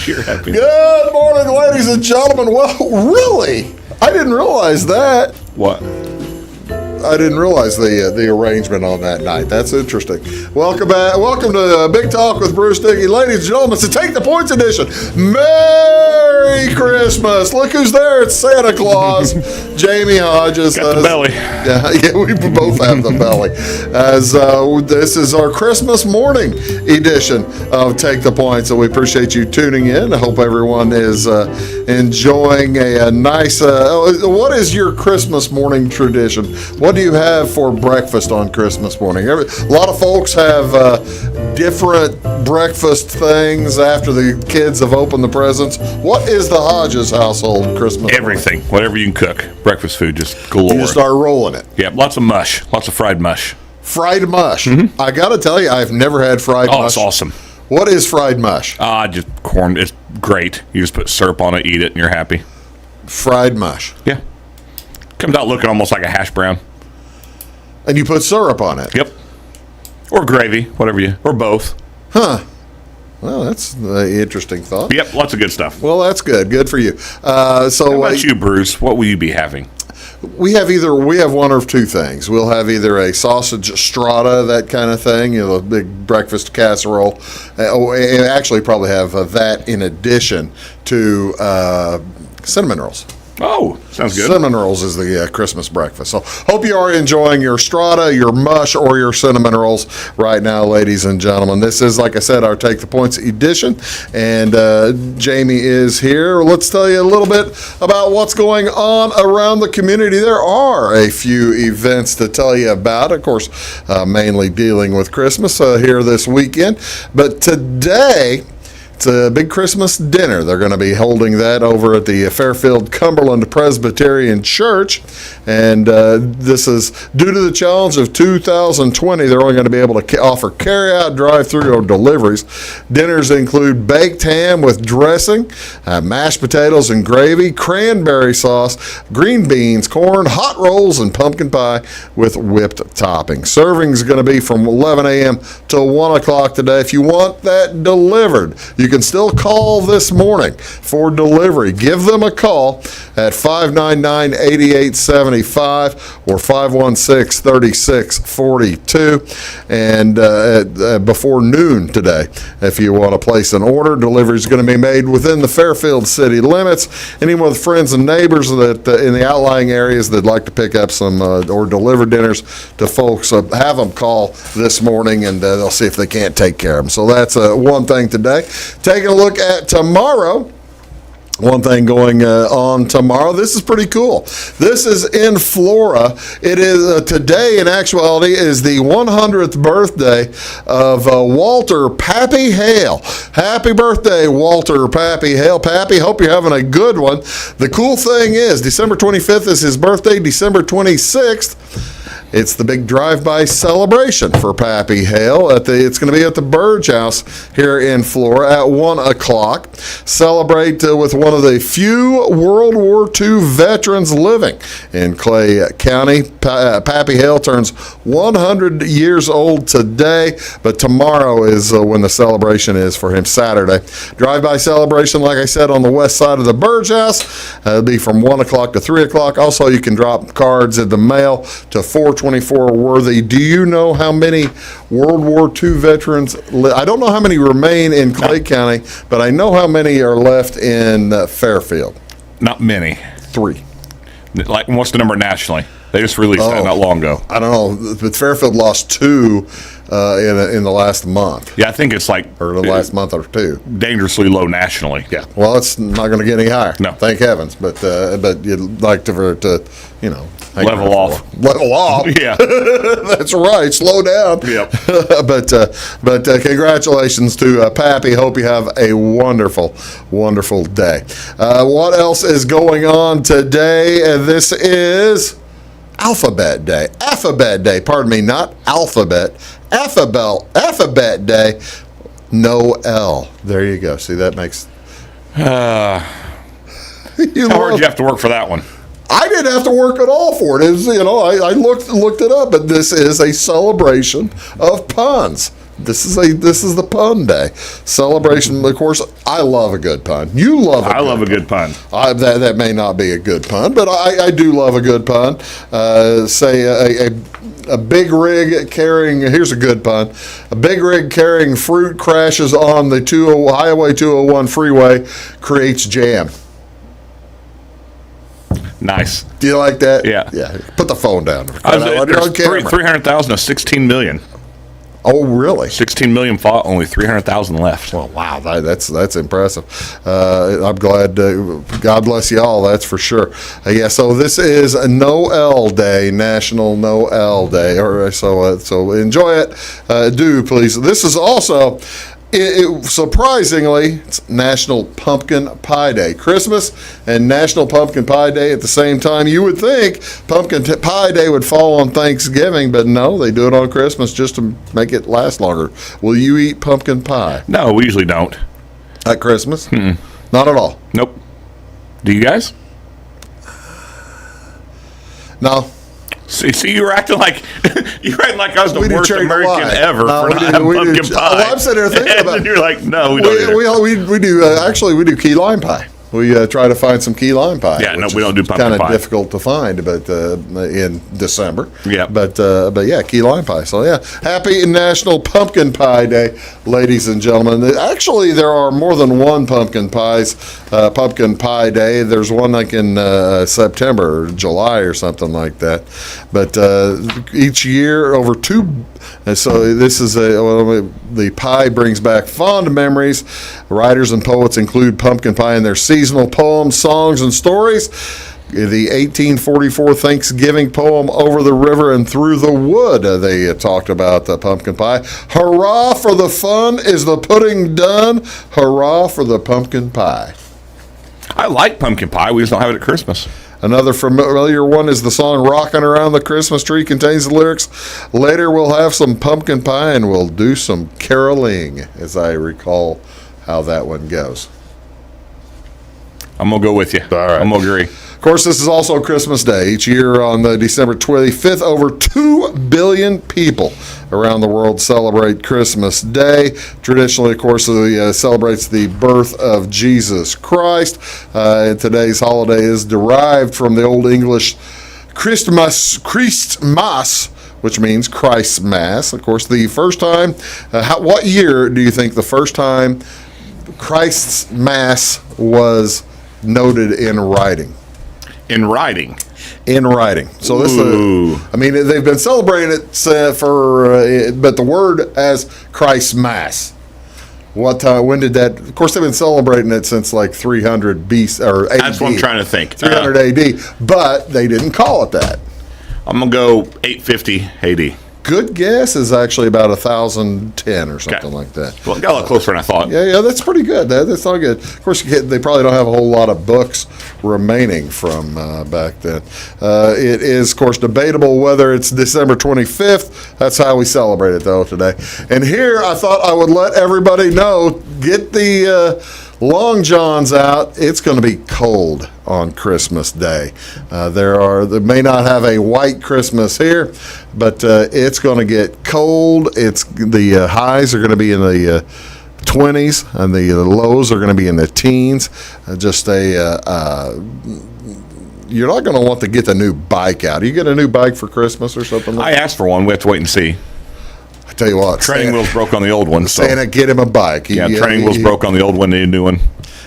sheer happiness. Good morning, ladies and gentlemen. Well, really? I didn't realize that. What? I didn't realize the arrangement on that night. That's interesting. Welcome back. Welcome to Big Talk with Bruce Dickey. Ladies and gentlemen, it's the Take the Points edition. Merry Christmas. Look who's there. It's Santa Claus. Jamey Hodges. Got the belly. Yeah, we both have the belly. As this is our Christmas morning edition of Take the Points. So we appreciate you tuning in. I hope everyone is enjoying a nice, what is your Christmas morning tradition? What do you have for breakfast on Christmas morning? A lot of folks have different breakfast things after the kids have opened the presents. What is the Hodges household Christmas Everything. morning? Whatever you can cook. Breakfast food, just galore. You just start rolling it. Yeah, lots of mush. Lots of fried mush. Fried mush. Mm-hmm. I got to tell you, I've never had fried mush. Oh, it's awesome. What is fried mush? Just corn. It's great. You just put syrup on it, eat it, and you're happy. Fried mush. Yeah. Comes out looking almost like a hash brown. And you put syrup on it? Yep. Or gravy, or both. Huh. Well, that's an interesting thought. Yep, lots of good stuff. Well, that's good. Good for you. How about you, Bruce? What will you be having? We have one of two things. We'll have either a sausage strata, that kind of thing, a big breakfast casserole. And actually probably have that in addition to cinnamon rolls. Oh, sounds good. Cinnamon rolls is the Christmas breakfast. So hope you are enjoying your strata, your mush, or your cinnamon rolls right now, ladies and gentlemen. This is, like I said, our Take the Points edition, and Jamey is here. Let's tell you a little bit about what's going on around the community. There are a few events to tell you about, of course, mainly dealing with Christmas here this weekend. But today, it's a big Christmas dinner. They're going to be holding that over at the Fairfield Cumberland Presbyterian Church. And this is due to the challenge of 2020. They're only going to be able to offer carry-out, drive-through, or deliveries. Dinners include baked ham with dressing, mashed potatoes and gravy, cranberry sauce, green beans, corn, hot rolls, and pumpkin pie with whipped toppings. Serving is going to be from 11 a.m. to 1 o'clock today. If you want that delivered, you can still call this morning for delivery. Give them a call at 599-8875 or 516-3642 and before noon today. If you want to place an order, delivery is going to be made within the Fairfield city limits. Anyone with friends and neighbors that in the outlying areas that'd like to pick up some or deliver dinners to folks, have them call this morning and they'll see if they can't take care of them. So that's one thing today. Taking a look at tomorrow. One thing going on tomorrow. This is pretty cool. This is in Flora. It is today, in actuality, is the 100th birthday of Walter Pappy Hale. Happy birthday, Walter Pappy Hale. Pappy, hope you're having a good one. The cool thing is, December 25th is his birthday. December 26th, it's the big drive-by celebration for Pappy Hale. It's going to be at the Burge House here in Flora at 1 o'clock. Celebrate with one of the few World War II veterans living in Clay County. Pappy Hale turns 100 years old today, but tomorrow is when the celebration is for him, Saturday. Drive-by celebration, like I said, on the west side of the Burge House. It'll be from 1 o'clock to 3 o'clock. Also, you can drop cards in the mail to 424 Worthy. Do you know how many World War II veterans I don't know how many remain in Clay County, but I know how many are left in Fairfield. Not many. 3. Like, what's the number nationally? They just released that not long ago. I don't know, but Fairfield lost 2 in the last month. Yeah, I think it's like... Or the last month or 2. Dangerously low nationally. Yeah, well, it's not going to get any higher. No. Thank heavens. But you'd like to level off. Level off? Yeah. That's right. Slow down. Yep. But congratulations to Pappy. Hope you have a wonderful, wonderful day. What else is going on today? This is Alphabet Day. Alphabet Day. Pardon me, not alphabet. Alphabet Day. No L. There you go. See, that makes... How hard did you have to work for that one? I didn't have to work at all for it. It was, I looked it up, but this is a celebration of puns. This is the pun day celebration. Of course, I love a good pun. You love I love a good pun. That may not be a good pun, but I do love a good pun. Say a big rig carrying, here's a good pun, a big rig carrying fruit crashes on the Highway 201 freeway, creates jam. Nice. Do you like that? Yeah. Yeah. Put the phone down. There's 300,000 of 16 million. Oh, really? 16 million fought, only 300,000 left. Well, wow, that's impressive. I'm glad. God bless you all. That's for sure. Yeah. So this is a Noel Day, National Noel Day. So enjoy it. Do please. This is also. Surprisingly, it's National Pumpkin Pie Day. Christmas and National Pumpkin Pie Day at the same time. You would think Pumpkin Pie Day would fall on Thanksgiving, but no, they do it on Christmas just to make it last longer. Will you eat pumpkin pie? No, we usually don't. At Christmas? Mm-mm. Not at all? Nope. Do you guys? No. See, you're acting like I was the worst American ever for not having pumpkin pie. Well, I'm sitting there thinking about it. And you're like, no, we don't. We do. Actually, we do key lime pie. We try to find some key lime pie. Yeah, no, we don't do pumpkin pie. Kind of difficult to find, but in December. Yeah. But yeah, key lime pie. So yeah, happy National Pumpkin Pie Day, ladies and gentlemen. Actually, there are more than one pumpkin pie day. There's one like in September or July or something like that. But each year, over 2. And so this is the pie brings back fond memories. Writers and poets include pumpkin pie in their seasonal poems, songs, and stories. The 1844 Thanksgiving poem, Over the River and Through the Wood, they talked about the pumpkin pie. Hurrah for the fun, is the pudding done? Hurrah for the pumpkin pie. I like pumpkin pie. We just don't have it at Christmas. Another familiar one is the song Rockin' Around the Christmas Tree, contains the lyrics, later we'll have some pumpkin pie and we'll do some caroling, as I recall how that one goes. I'm going to go with you. All right. I'm going to agree. Of course, this is also Christmas Day. Each year on December 25th, over 2 billion people around the world celebrate Christmas Day. Traditionally, of course, it celebrates the birth of Jesus Christ. Today's holiday is derived from the Old English Christmas, which means Christ's Mass. Of course, the first time, what year do you think the first time Christ's Mass was noted in writing? In writing. So this, they've been celebrating it but the word as Christ's Mass. What time? When did that? Of course, they've been celebrating it since like 300 BC or AD. That's what I'm trying to think. 300 AD, but they didn't call it that. I'm gonna go 850 AD. Good guess is actually about 1010 or something like that. Well, it got a lot closer than I thought. Yeah, that's pretty good. That's not good. Of course, they probably don't have a whole lot of books remaining from back then. It is, of course, debatable whether it's December 25th. That's how we celebrate it, though, today. And here, I thought I would let everybody know, get the long johns out. It's going to be cold on Christmas Day. They may not have a white Christmas here, but it's going to get cold. The highs are going to be in the 20s, and the lows are going to be in the teens. You're not going to want to get the new bike out. You get a new bike for Christmas or something? I asked for one. We have to wait and see. I tell you what, training wheels broke on the old one. Santa, get him a bike. Training wheels broke on the old one. Need a new one.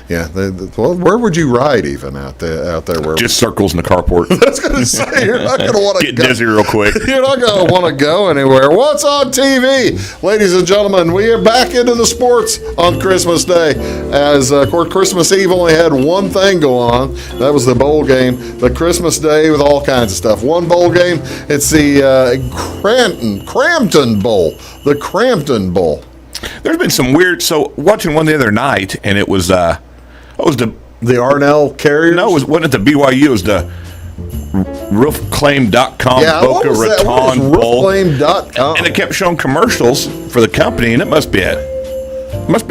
Yeah. Well, where would you ride even out there? Just circles in the carport. I was going to say, you're not going to want to get dizzy real quick. You're not going to want to go anywhere. What's on TV? Ladies and gentlemen, we are back into the sports on Christmas Day. As, of course, Christmas Eve only had one thing go on. That was the bowl game. But Christmas Day with all kinds of stuff. One bowl game, it's the Crampton Bowl. The Crampton Bowl. There's been some weird. So watching one the other night, and it was the Arnell Carriers. No, wasn't it the BYU? It was the roofclaim.com Boca Raton Bowl. Roofclaim.com. And it kept showing commercials for the company, and it must be a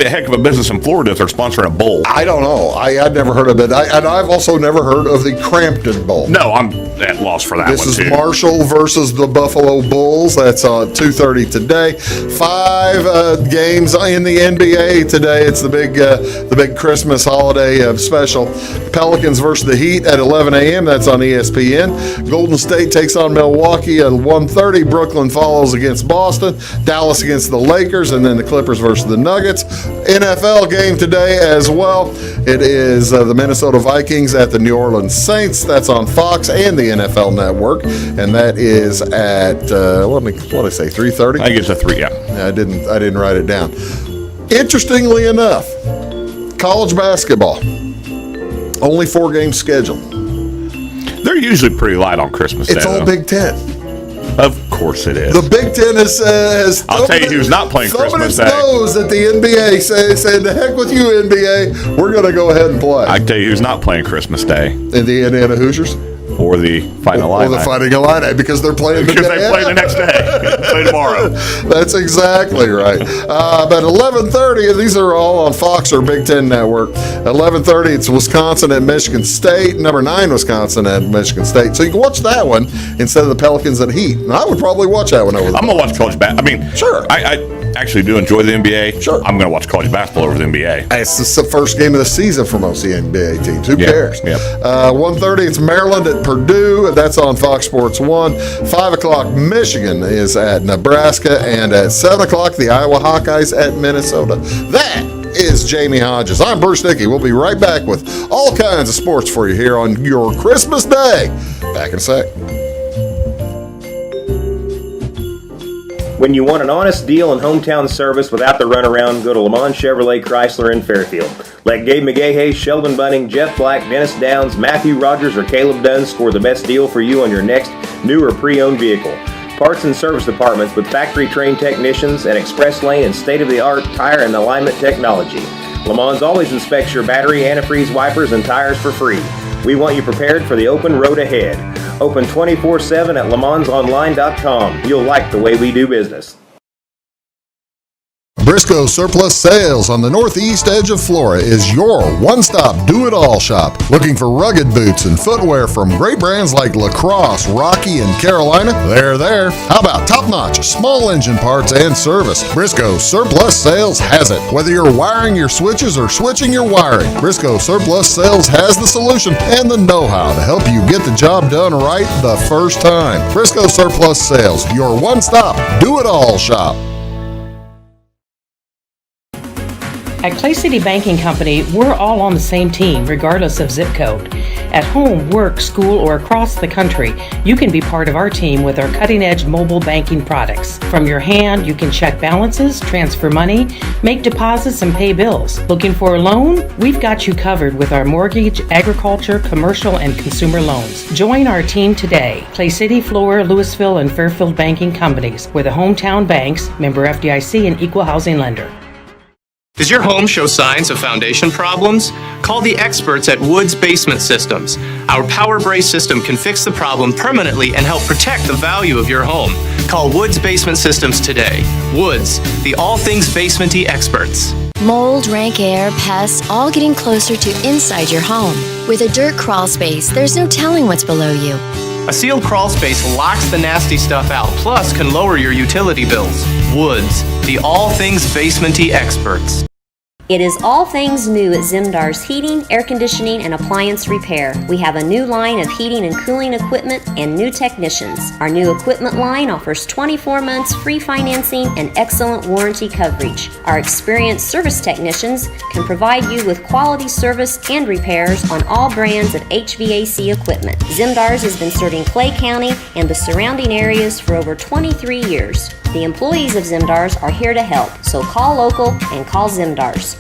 heck of a business in Florida if they're sponsoring a bowl. I don't know. I'd never heard of it. And I've also never heard of the Crampton Bowl. No, at loss for that This one, is too. Marshall versus the Buffalo Bulls. That's on 2:30 today. 5 games in the NBA today. It's the big Christmas holiday special. Pelicans versus the Heat at 11 a.m. That's on ESPN. Golden State takes on Milwaukee at 1:30. Brooklyn follows against Boston. Dallas against the Lakers, and then the Clippers versus the Nuggets. NFL game today as well. It is the Minnesota Vikings at the New Orleans Saints. That's on Fox and the NFL Network, and that is at what did I say? 3:30. I think it's a 3, yeah. I didn't write it down. Interestingly enough, college basketball only 4 games scheduled. They're usually pretty light on Christmas Day. It's all though. Big Ten. Of course it is. The Big Ten has I'll tell you who's not playing Christmas Day. Nose at the NBA said, "The heck with you, NBA. We're going to go ahead and play." I can tell you who's not playing Christmas Day. In the Indiana Hoosiers. Or the Fighting Or Illini. the Fighting Illini, because they're playing Because today. they play the next day. Play tomorrow. That's exactly right. But 11:30, these are all on Fox or Big Ten Network. 11:30, it's Wisconsin at Michigan State. Number 9, Wisconsin at Michigan State. So you can watch that one instead of the Pelicans at Heat. And I would probably watch that one over there. I'm going to watch college basketball. I mean, Sure. I actually do enjoy the NBA. Sure. I'm going to watch college basketball over the NBA. It's the first game of the season for most of the NBA teams. Who cares? Yep. 1:30, it's Maryland at Purdue. That's on Fox Sports 1. 5 o'clock, Michigan is at Nebraska. And at 7 o'clock, the Iowa Hawkeyes at Minnesota. That is Jamey Hodges. I'm Bruce Dickey. We'll be right back with all kinds of sports for you here on your Christmas Day. Back in a sec. When you want an honest deal and hometown service without the runaround, go to Lamont Chevrolet Chrysler in Fairfield. Let Gabe McGahey, Sheldon Bunning, Jeff Black, Dennis Downs, Matthew Rogers, or Caleb Dunn score the best deal for you on your next new or pre-owned vehicle. Parts and service departments with factory-trained technicians and express lane and state-of-the-art tire and alignment technology. Lamont always inspects your battery, antifreeze, wipers, and tires for free. We want you prepared for the open road ahead. Open 24/7 at LeMansOnline.com. You'll like the way we do business. Briscoe Surplus Sales on the northeast edge of Flora is your one-stop do-it-all shop. Looking for rugged boots and footwear from great brands like Lacrosse, Rocky, and Carolina? They're there. How about top-notch small engine parts and service? Briscoe Surplus Sales has it. Whether you're wiring your switches or switching your wiring, Briscoe Surplus Sales has the solution and the know-how to help you get the job done right the first time. Briscoe Surplus Sales, your one-stop do-it-all shop. At Clay City Banking Company, we're all on the same team, regardless of zip code. At home, work, school, or across the country, you can be part of our team with our cutting-edge mobile banking products. From your hand, you can check balances, transfer money, make deposits, and pay bills. Looking for a loan? We've got you covered with our mortgage, agriculture, commercial, and consumer loans. Join our team today. Clay City, Flora, Louisville, and Fairfield Banking Companies. We're the hometown banks, member FDIC, and equal housing lender. Does your home show signs of foundation problems? Call the experts at Woods Basement Systems. Our Power Brace system can fix the problem permanently and help protect the value of your home. Call Woods Basement Systems today. Woods, the all things basement-y experts. Mold, rank air, pests, all getting closer to inside your home. With a dirt crawl space, there's no telling what's below you. A sealed crawl space locks the nasty stuff out, plus can lower your utility bills. Woods, the all things basement-y experts. It is all things new at Zimdar's Heating, Air Conditioning, and Appliance Repair. We have a new line of heating and cooling equipment and new technicians. Our new equipment line offers 24 months free financing and excellent warranty coverage. Our experienced service technicians can provide you with quality service and repairs on all brands of HVAC equipment. Zimdar's has been serving Clay County and the surrounding areas for over 23 years. The employees of Zimdar's are here to help, so call local and call Zimdar's.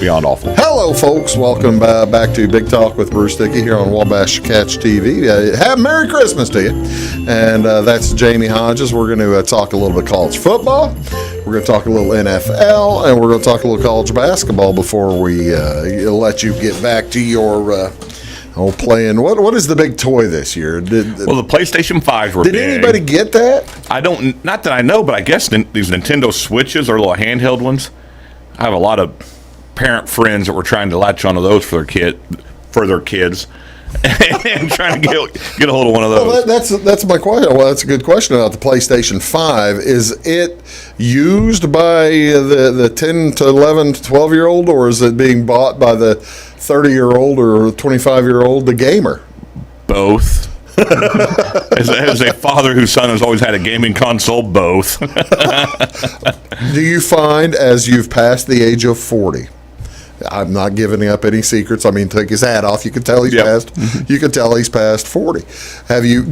Beyond awful. Hello, folks. Welcome back to Big Talk with Bruce Dickey here on Wabash Catch TV. Have Merry Christmas to you. And that's Jamey Hodges. We're going to talk a little bit college football. We're going to talk a little NFL, and we're going to talk a little college basketball before we let you get back to your playing. What is the big toy this year? Well, the PlayStation 5s were Did big. anybody get that? I don't, not that I know, but I guess these Nintendo Switches are little handheld ones. I have a lot of parent friends that were trying to latch onto those for their kids, and trying to get a hold of one of those. Well, that's my question. Well, that's a good question about the PlayStation 5. Is it used by the 10 to 11 to 12-year-old, or is it being bought by the 30-year-old or 25-year-old, the gamer? Both. As a father whose son has always had a gaming console, both. Do you find, as you've passed the age of 40, I'm not giving up any secrets. I mean, take his hat off. You can tell he's past. You can tell he's past 40.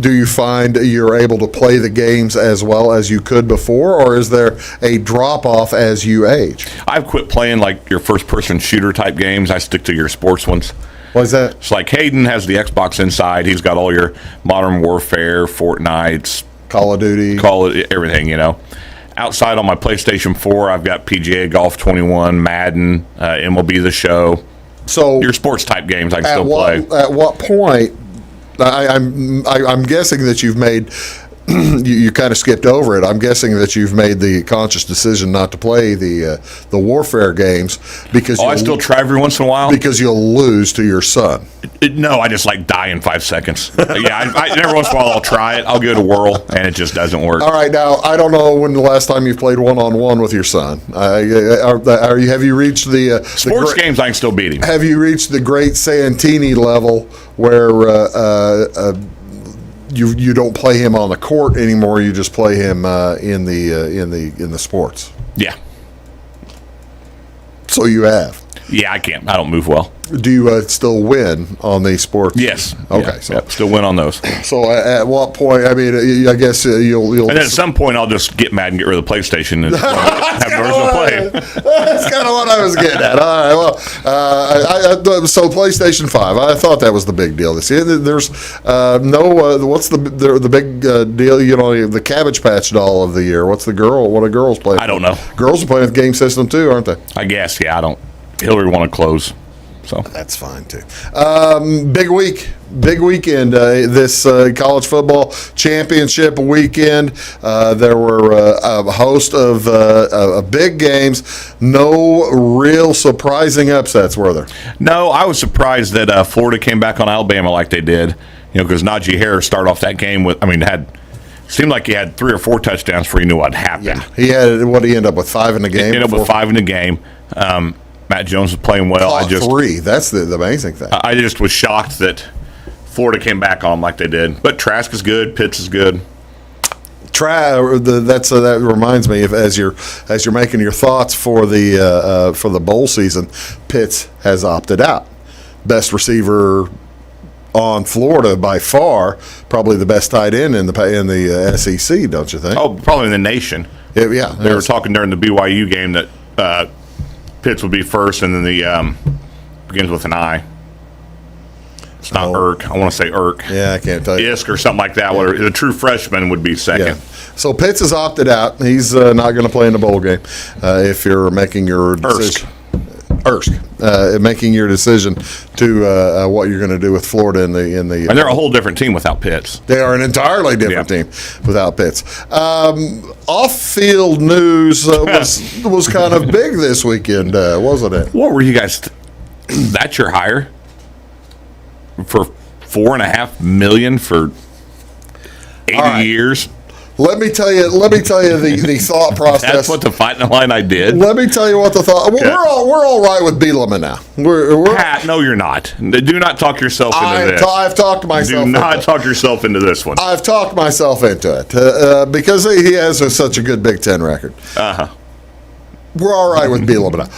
Do you find you're able to play the games as well as you could before, or is there a drop off as you age? I've quit playing like your first person shooter type games. I stick to your sports ones. What is that? It's like Hayden has the Xbox inside. He's got all your Modern Warfare, Fortnite, Call of Duty, everything, Outside on my PlayStation 4, I've got PGA Golf 21, Madden, MLB The Show. So your sports type games I can still play. At what point? I'm guessing that you've made. You kind of skipped over it. I'm guessing that you've made the conscious decision not to play the warfare games because I still try every once in a while because you'll lose to your son. No, I just die in 5 seconds. Every once in a while I'll try it. I'll give it a whirl, and it just doesn't work. All right, now I don't know when the last time you've played one-on-one with your son. Have you reached the sports games? I can still beat him. Have you reached the great Santini level where? You don't play him on the court anymore. You just play him in the sports. Yeah. So you have. Yeah, I can't. I don't move well. Do you still win on these sports? Yes. Okay. Yeah, still win on those. So at what point? I mean, I guess you'll. And then at some point, I'll just get mad and get rid of the PlayStation and have no reason to play. That's kind of what I was getting at. All right. Well, so PlayStation 5. I thought that was the big deal this year. There's what's the big deal? The Cabbage Patch doll of the year. What's the girl? What are girls playing? I don't know. Girls are playing with the game system too, aren't they? I guess. Yeah. I don't. Hillary want to close. So that's fine too. Big weekend. This college football championship weekend. There were a host of big games. No real surprising upsets, were there? No, I was surprised that Florida came back on Alabama like they did. Because Najee Harris started off that game seemed like he had 3 or 4 touchdowns before he knew what happened. Yeah, he ended up with 5 in the game. He ended up with 5 in the game. Matt Jones was playing well. 3. That's the amazing thing. I just was shocked that Florida came back on like they did. But Trask is good. Pitts is good. That reminds me of as you're making your thoughts for the bowl season. Pitts has opted out. Best receiver on Florida by far, probably the best tight end in the SEC, don't you think? Oh, probably in the nation. Yeah. They were talking during the BYU game that Pitts would be first, and then the begins with an I. It's not Irk. I want to say Irk. Yeah, I can't tell you. Isk or something like that. Where the true freshman would be second. Yeah. So Pitts has opted out. He's not going to play in the bowl game. If you're making your decision. Making your decision to what you're going to do with Florida in the. And they're a whole different team without Pitts. They are an entirely different team without Pitts. Off-field news was kind of big this weekend, wasn't it? What were you guys? That's your hire for $4.5 million for 80 years. Let me tell you the thought process. That's what the fighting line I did. Let me tell you what the thought. We're all right with Bielema now. Pat, no, you're not. Do not talk yourself into this. I've talked myself. Do not talk yourself into this one. I've talked myself into it because he has such a good Big Ten record. We're all right with Bielema now.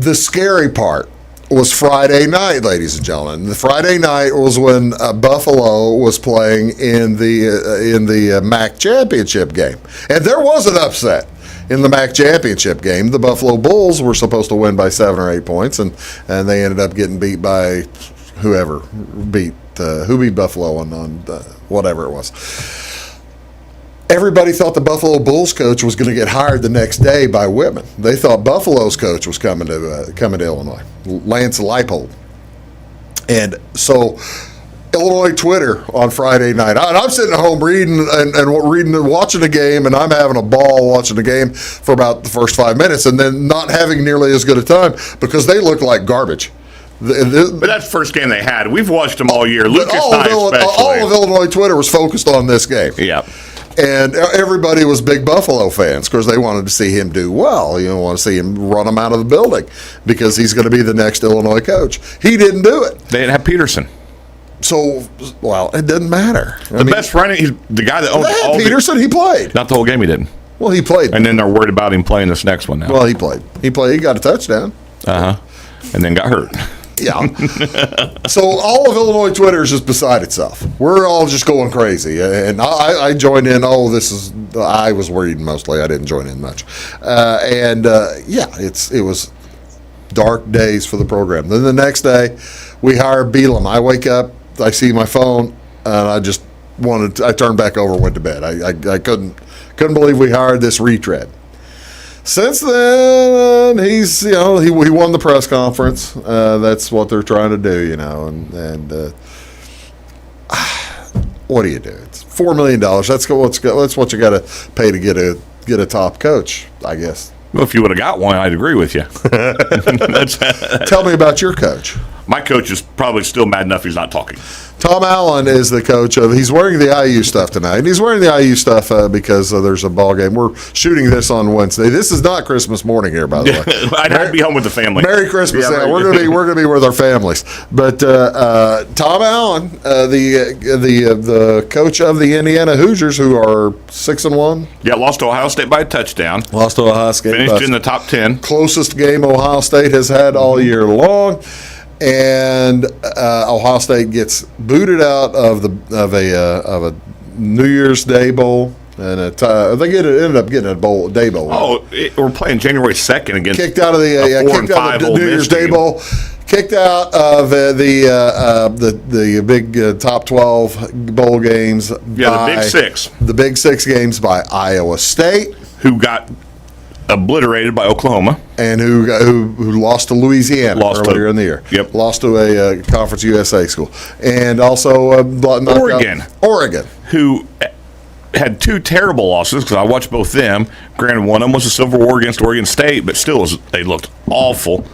The scary part was Friday night, ladies and gentlemen. The Friday night was when Buffalo was playing in the MAC championship game, and there was an upset in the MAC championship game. The Buffalo Bulls were supposed to win by 7 or 8 points, and they ended up getting beat by who beat Buffalo on whatever it was. everybody thought the Buffalo Bulls coach was going to get hired the next day by Whitman. They thought Buffalo's coach was coming to Illinois, Lance Leipold. And so Illinois Twitter on Friday night. I'm sitting at home reading and watching the game, and I'm having a ball watching the game for about the first 5 minutes, and then not having nearly as good a time because they look like garbage. But that's the first game they had. We've watched them all year. Lucas all and I especially. All of Illinois Twitter was focused on this game. Yeah. And everybody was big Buffalo fans because they wanted to see him do well. You want to see him run them out of the building because he's going to be the next Illinois coach. He didn't do it. They didn't have Peterson. So, well, it doesn't matter. Best running, he's the guy that owns all Peterson, he played. Not the whole game he didn't. Well, he played. And then they're worried about him playing this next one now. Well, he played. He got a touchdown. Uh-huh. And then got hurt. Yeah. So all of Illinois Twitter is just beside itself. We're all just going crazy. And I joined in. I was worried mostly. I didn't join in much. It was dark days for the program. Then the next day, we hire Beelum. I wake up, I see my phone, and I turned back over and went to bed. I couldn't believe we hired this retread. Since then, he's he won the press conference. That's what they're trying to do, and what do you do? It's $4 million. That's what you got to pay to get a top coach, I guess. Well, if you would have got one, I'd agree with you. Tell me about your coach. My coach is probably still mad enough he's not talking. Tom Allen is the coach he's wearing the IU stuff tonight. And he's wearing the IU stuff because there's a ball game. We're shooting this on Wednesday. This is not Christmas morning here, by the way. I'd have to be home with the family. Merry Christmas. Yeah, we're gonna be with our families. But Tom Allen, the coach of the Indiana Hoosiers, who are 6-1. Yeah, lost to Ohio State by a touchdown. Lost to Ohio State. Finished in the top 10. Closest game Ohio State has had all year long. And Ohio State gets booted out of a New Year's Day bowl, and ended up getting a day bowl. Oh, we're playing January 2nd against kicked out of the New Year's Day bowl, kicked out of the big top 12 bowl games. Yeah, the Big Six. The Big Six games by Iowa State, who got obliterated by Oklahoma, and who lost to Louisiana earlier in the year. Yep, lost to a Conference USA school, and also Oregon, who had two terrible losses because I watched both them. Granted, one of them was a Civil War against Oregon State, but still, they looked awful.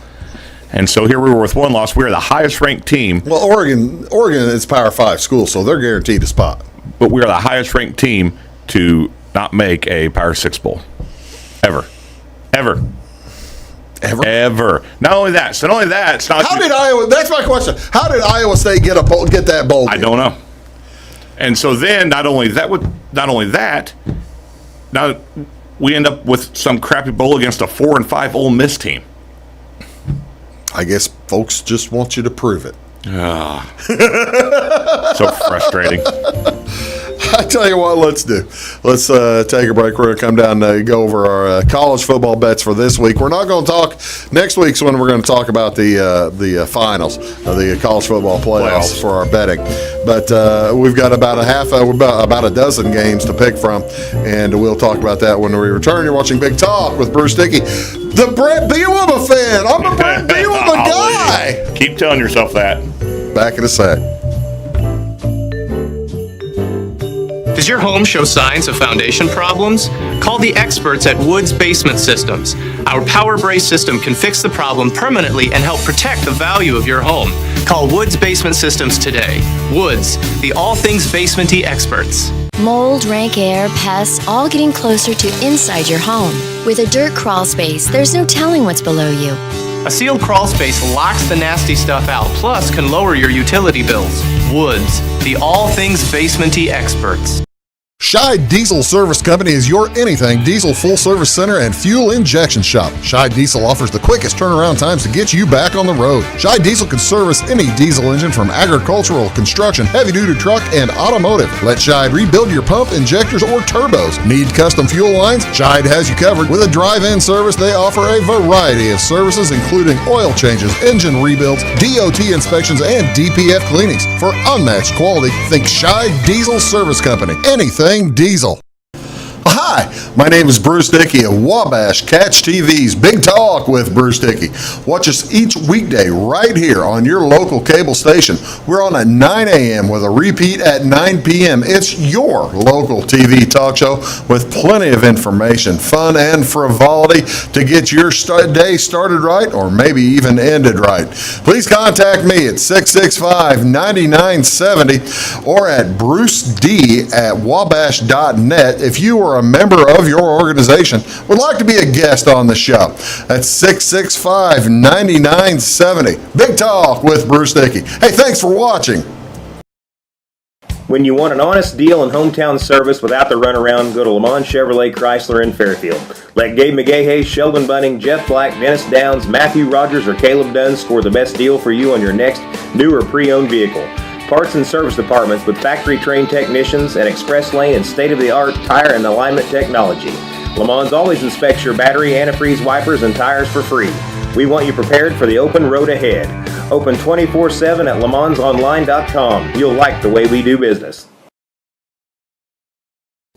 And so here we were with one loss. We are the highest ranked team. Well, Oregon is Power 5 school, so they're guaranteed a spot. But we are the highest ranked team to not make a Power 6 bowl ever. Not only that. It's not. How did Iowa? That's my question. How did Iowa State get that bowl game? I don't know. And so then, not only that, now we end up with some crappy bowl against a 4-5 Ole Miss team. I guess folks just want you to prove it. So frustrating. I tell you what, let's take a break. We're going to come down and go over our college football bets for this week. We're not going to talk next week's when we're going to talk about the finals of the college football playoffs for our betting. But we've got about a dozen games to pick from, and we'll talk about that when we return. You're watching Big Talk with Bruce Dickey, the Brett Bielema fan. I'm a Brett Bielema guy. Keep telling yourself that. Back in a sec. Does your home show signs of foundation problems? Call the experts at Woods Basement Systems. Our Power Brace system can fix the problem permanently and help protect the value of your home. Call Woods Basement Systems today. Woods, the all things basement-y experts. Mold, rank air, pests, all getting closer to inside your home. With a dirt crawl space, there's no telling what's below you. A sealed crawl space locks the nasty stuff out, plus can lower your utility bills. Woods, the all things basement-y experts. Scheid Diesel Service Company is your anything diesel full-service center and fuel injection shop. Scheid Diesel offers the quickest turnaround times to get you back on the road. Scheid Diesel can service any diesel engine from agricultural, construction, heavy-duty truck, and automotive. Let Scheid rebuild your pump, injectors, or turbos. Need custom fuel lines? Scheid has you covered. With a drive-in service, they offer a variety of services, including oil changes, engine rebuilds, DOT inspections, and DPF cleanings. For unmatched quality, think Scheid Diesel Service Company. Anything diesel. Hi, my name is Bruce Dickey of Wabash Catch TV's Big Talk with Bruce Dickey. Watch us each weekday right here on your local cable station. We're on at 9 a.m. with a repeat at 9 p.m. It's your local TV talk show with plenty of information, fun, and frivolity to get your day started right or maybe even ended right. Please contact me at 665-9970 or at bruced@wabash.net if you are a member of your organization would like to be a guest on the show. That's 665-9970. Big Talk with Bruce Dickey. Hey, thanks for watching. When you want an honest deal and hometown service without the runaround, go to Lamont Chevrolet Chrysler in Fairfield. Let Gabe McGahey, Sheldon Bunning, Jeff Black, Dennis Downs, Matthew Rogers, or Caleb Dunn score the best deal for you on your next new or pre-owned vehicle. Parts and service departments with factory-trained technicians and express lane and state-of-the-art tire and alignment technology. Lamont's always inspects your battery, antifreeze, wipers, and tires for free. We want you prepared for the open road ahead. Open 24/7 at lamontsonline.com. You'll like the way we do business.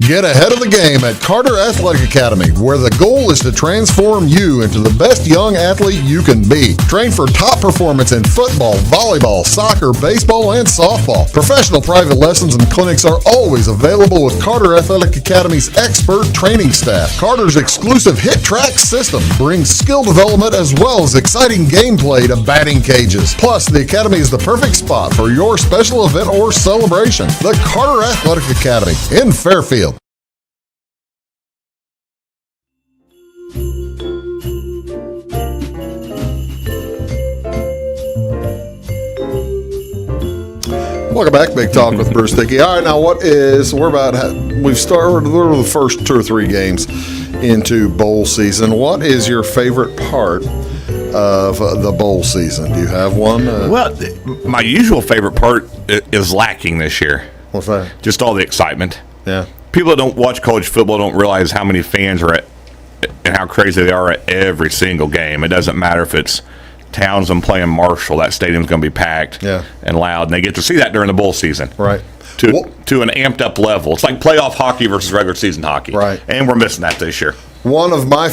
Get ahead of the game at Carter Athletic Academy, where the goal is to transform you into the best young athlete you can be. Train for top performance in football, volleyball, soccer, baseball, and softball. Professional private lessons and clinics are always available with Carter Athletic Academy's expert training staff. Carter's exclusive Hit Track system brings skill development as well as exciting gameplay to batting cages. Plus, the Academy is the perfect spot for your special event or celebration. The Carter Athletic Academy in Fairfield. Welcome back, Big Talk with Bruce Dickey. All right, now we've started the first 2 or 3 games into bowl season. What is your favorite part of the bowl season? Do you have one? Well, my usual favorite part is lacking this year. What's that? Just all the excitement. Yeah. People that don't watch college football don't realize how many fans are at and how crazy they are at every single game. It doesn't matter if it's Townsend playing Marshall, that stadium's going to be packed and loud, and they get to see that during the bowl season. Right. To an amped up level. It's like playoff hockey versus regular season hockey. Right. And we're missing that this year. One of my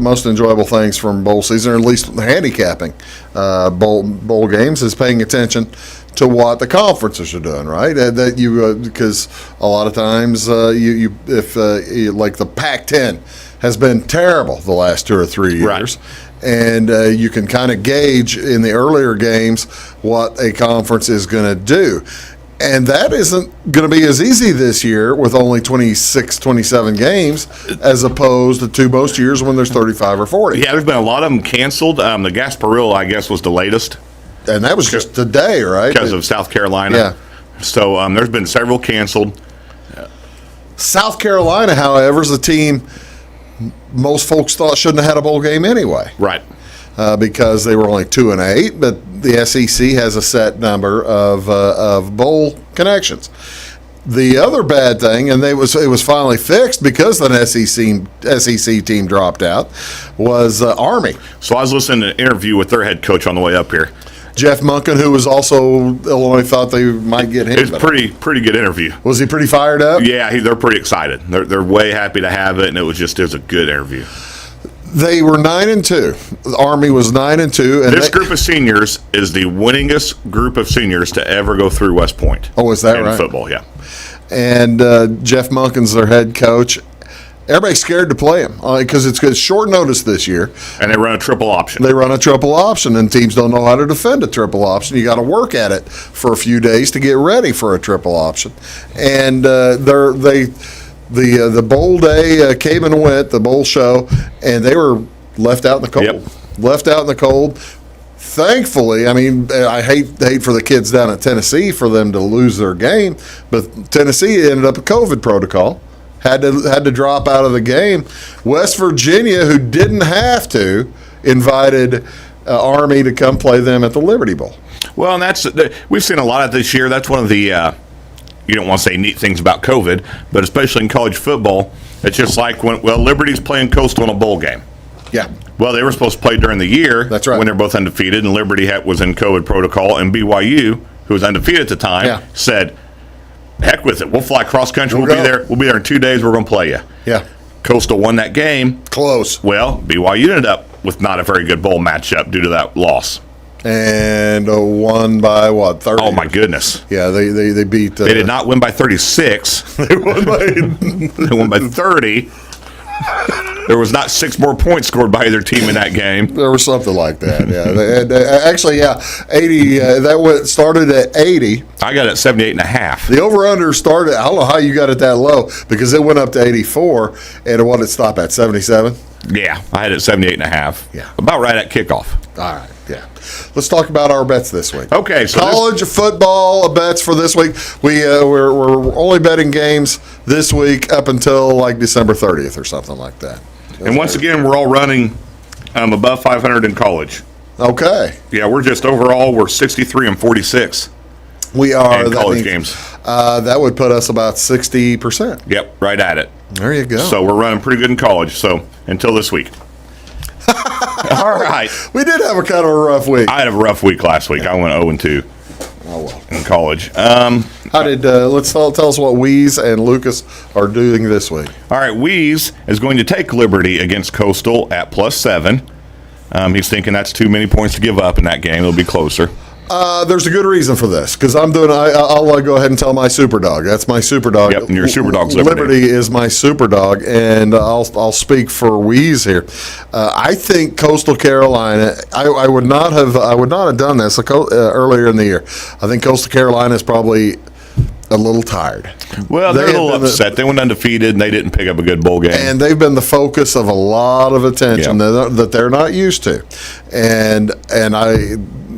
most enjoyable things from bowl season, or at least handicapping bowl games, is paying attention to what the conferences are doing. Right, that you because a lot of times if like the Pac-10 has been terrible the last 2 or 3 years. Right. And you can kind of gauge in the earlier games what a conference is going to do. And that isn't going to be as easy this year with only 26, 27 games as opposed to most years when there's 35 or 40. Yeah, there's been a lot of them canceled. The Gasparilla, I guess, was the latest. And that was just today, right? Because of South Carolina. Yeah. So there's been several canceled. South Carolina, however, is a team most folks thought shouldn't have had a bowl game anyway. Right. Because they were only 2-8, but the SEC has a set number of bowl connections. The other bad thing, and it was finally fixed because an SEC team dropped out, was Army. So I was listening to an interview with their head coach on the way up here. Jeff Monken, who was also Illinois, thought they might get him. It was pretty good interview. Was he pretty fired up? Yeah, they're pretty excited. They're way happy to have it, and it was a good interview. They were 9-2. The Army was 9-2, and this group of seniors is the winningest group of seniors to ever go through West Point. Oh, is that in right? Football, yeah. And Jeff Monken's their head coach. Everybody's scared to play him because it's short notice this year. And they run a triple option. And teams don't know how to defend a triple option. You got to work at it for a few days to get ready for a triple option. And the bowl day came and went, the bowl show, and they were left out in the cold. Yep. Left out in the cold. Thankfully, I mean, I hate for the kids down at Tennessee for them to lose their game, but Tennessee ended up a COVID protocol. Had to drop out of the game. West Virginia, who didn't have to, invited Army to come play them at the Liberty Bowl. Well, and we've seen a lot of this year. That's one of the you don't want to say neat things about COVID, but especially in college football, it's just like Liberty's playing Coastal in a bowl game. Yeah. Well, they were supposed to play during the year. That's right. When they're both undefeated, and Liberty was in COVID protocol, and BYU, who was undefeated at the time, said, heck with it. We'll fly cross country. We'll We'll be go. there. We'll be there in 2 days. We're going to play you. Yeah. Coastal won that game. Close. Well, BYU ended up with not a very good bowl matchup due to that loss. And won by what, 30? Oh, my goodness. Yeah, they beat. They did not win by 36. They won by. They won by 30. There was not 6 more points scored by either team in that game. There was something like that. Yeah, actually, yeah, 80. Started at 80. I got it at 78.5. The over/under started. I don't know how you got it that low because it went up to 84, and what did it stop at 77? Yeah, I had it at 78.5. Yeah. About right at kickoff. All right, yeah. Let's talk about our bets this week. Okay, so college football bets for this week. We're only betting games this week up until like December 30th or something like that. And once again, we're all running above 500 in college. Okay. Yeah, we're just overall, we're 63 and 46 We are. in college means, games. That would put us about 60%. Yep, right at it. There you go. So we're running pretty good in college. So until this week. All right. We did have a kind of a rough week. I had a rough week last week. I went 0-2 Oh, well. in college. How did, let's tell us what Weeze and Lucas are doing this week. All right, Weeze is going to take Liberty against Coastal at +7. He's thinking that's too many points to give up in that game. It'll be closer. There's a good reason for this because I'll go ahead and tell my super dog. That's my super dog. Yep, and your super dog's Liberty. Is my super dog, and I'll speak for Weeze here. I think Coastal Carolina. I would not have done this earlier in the year. I think Coastal Carolina is probably a little tired. Well, they're a little upset. They went undefeated, and they didn't pick up a good bowl game. And they've been the focus of a lot of attention that they're not used to. And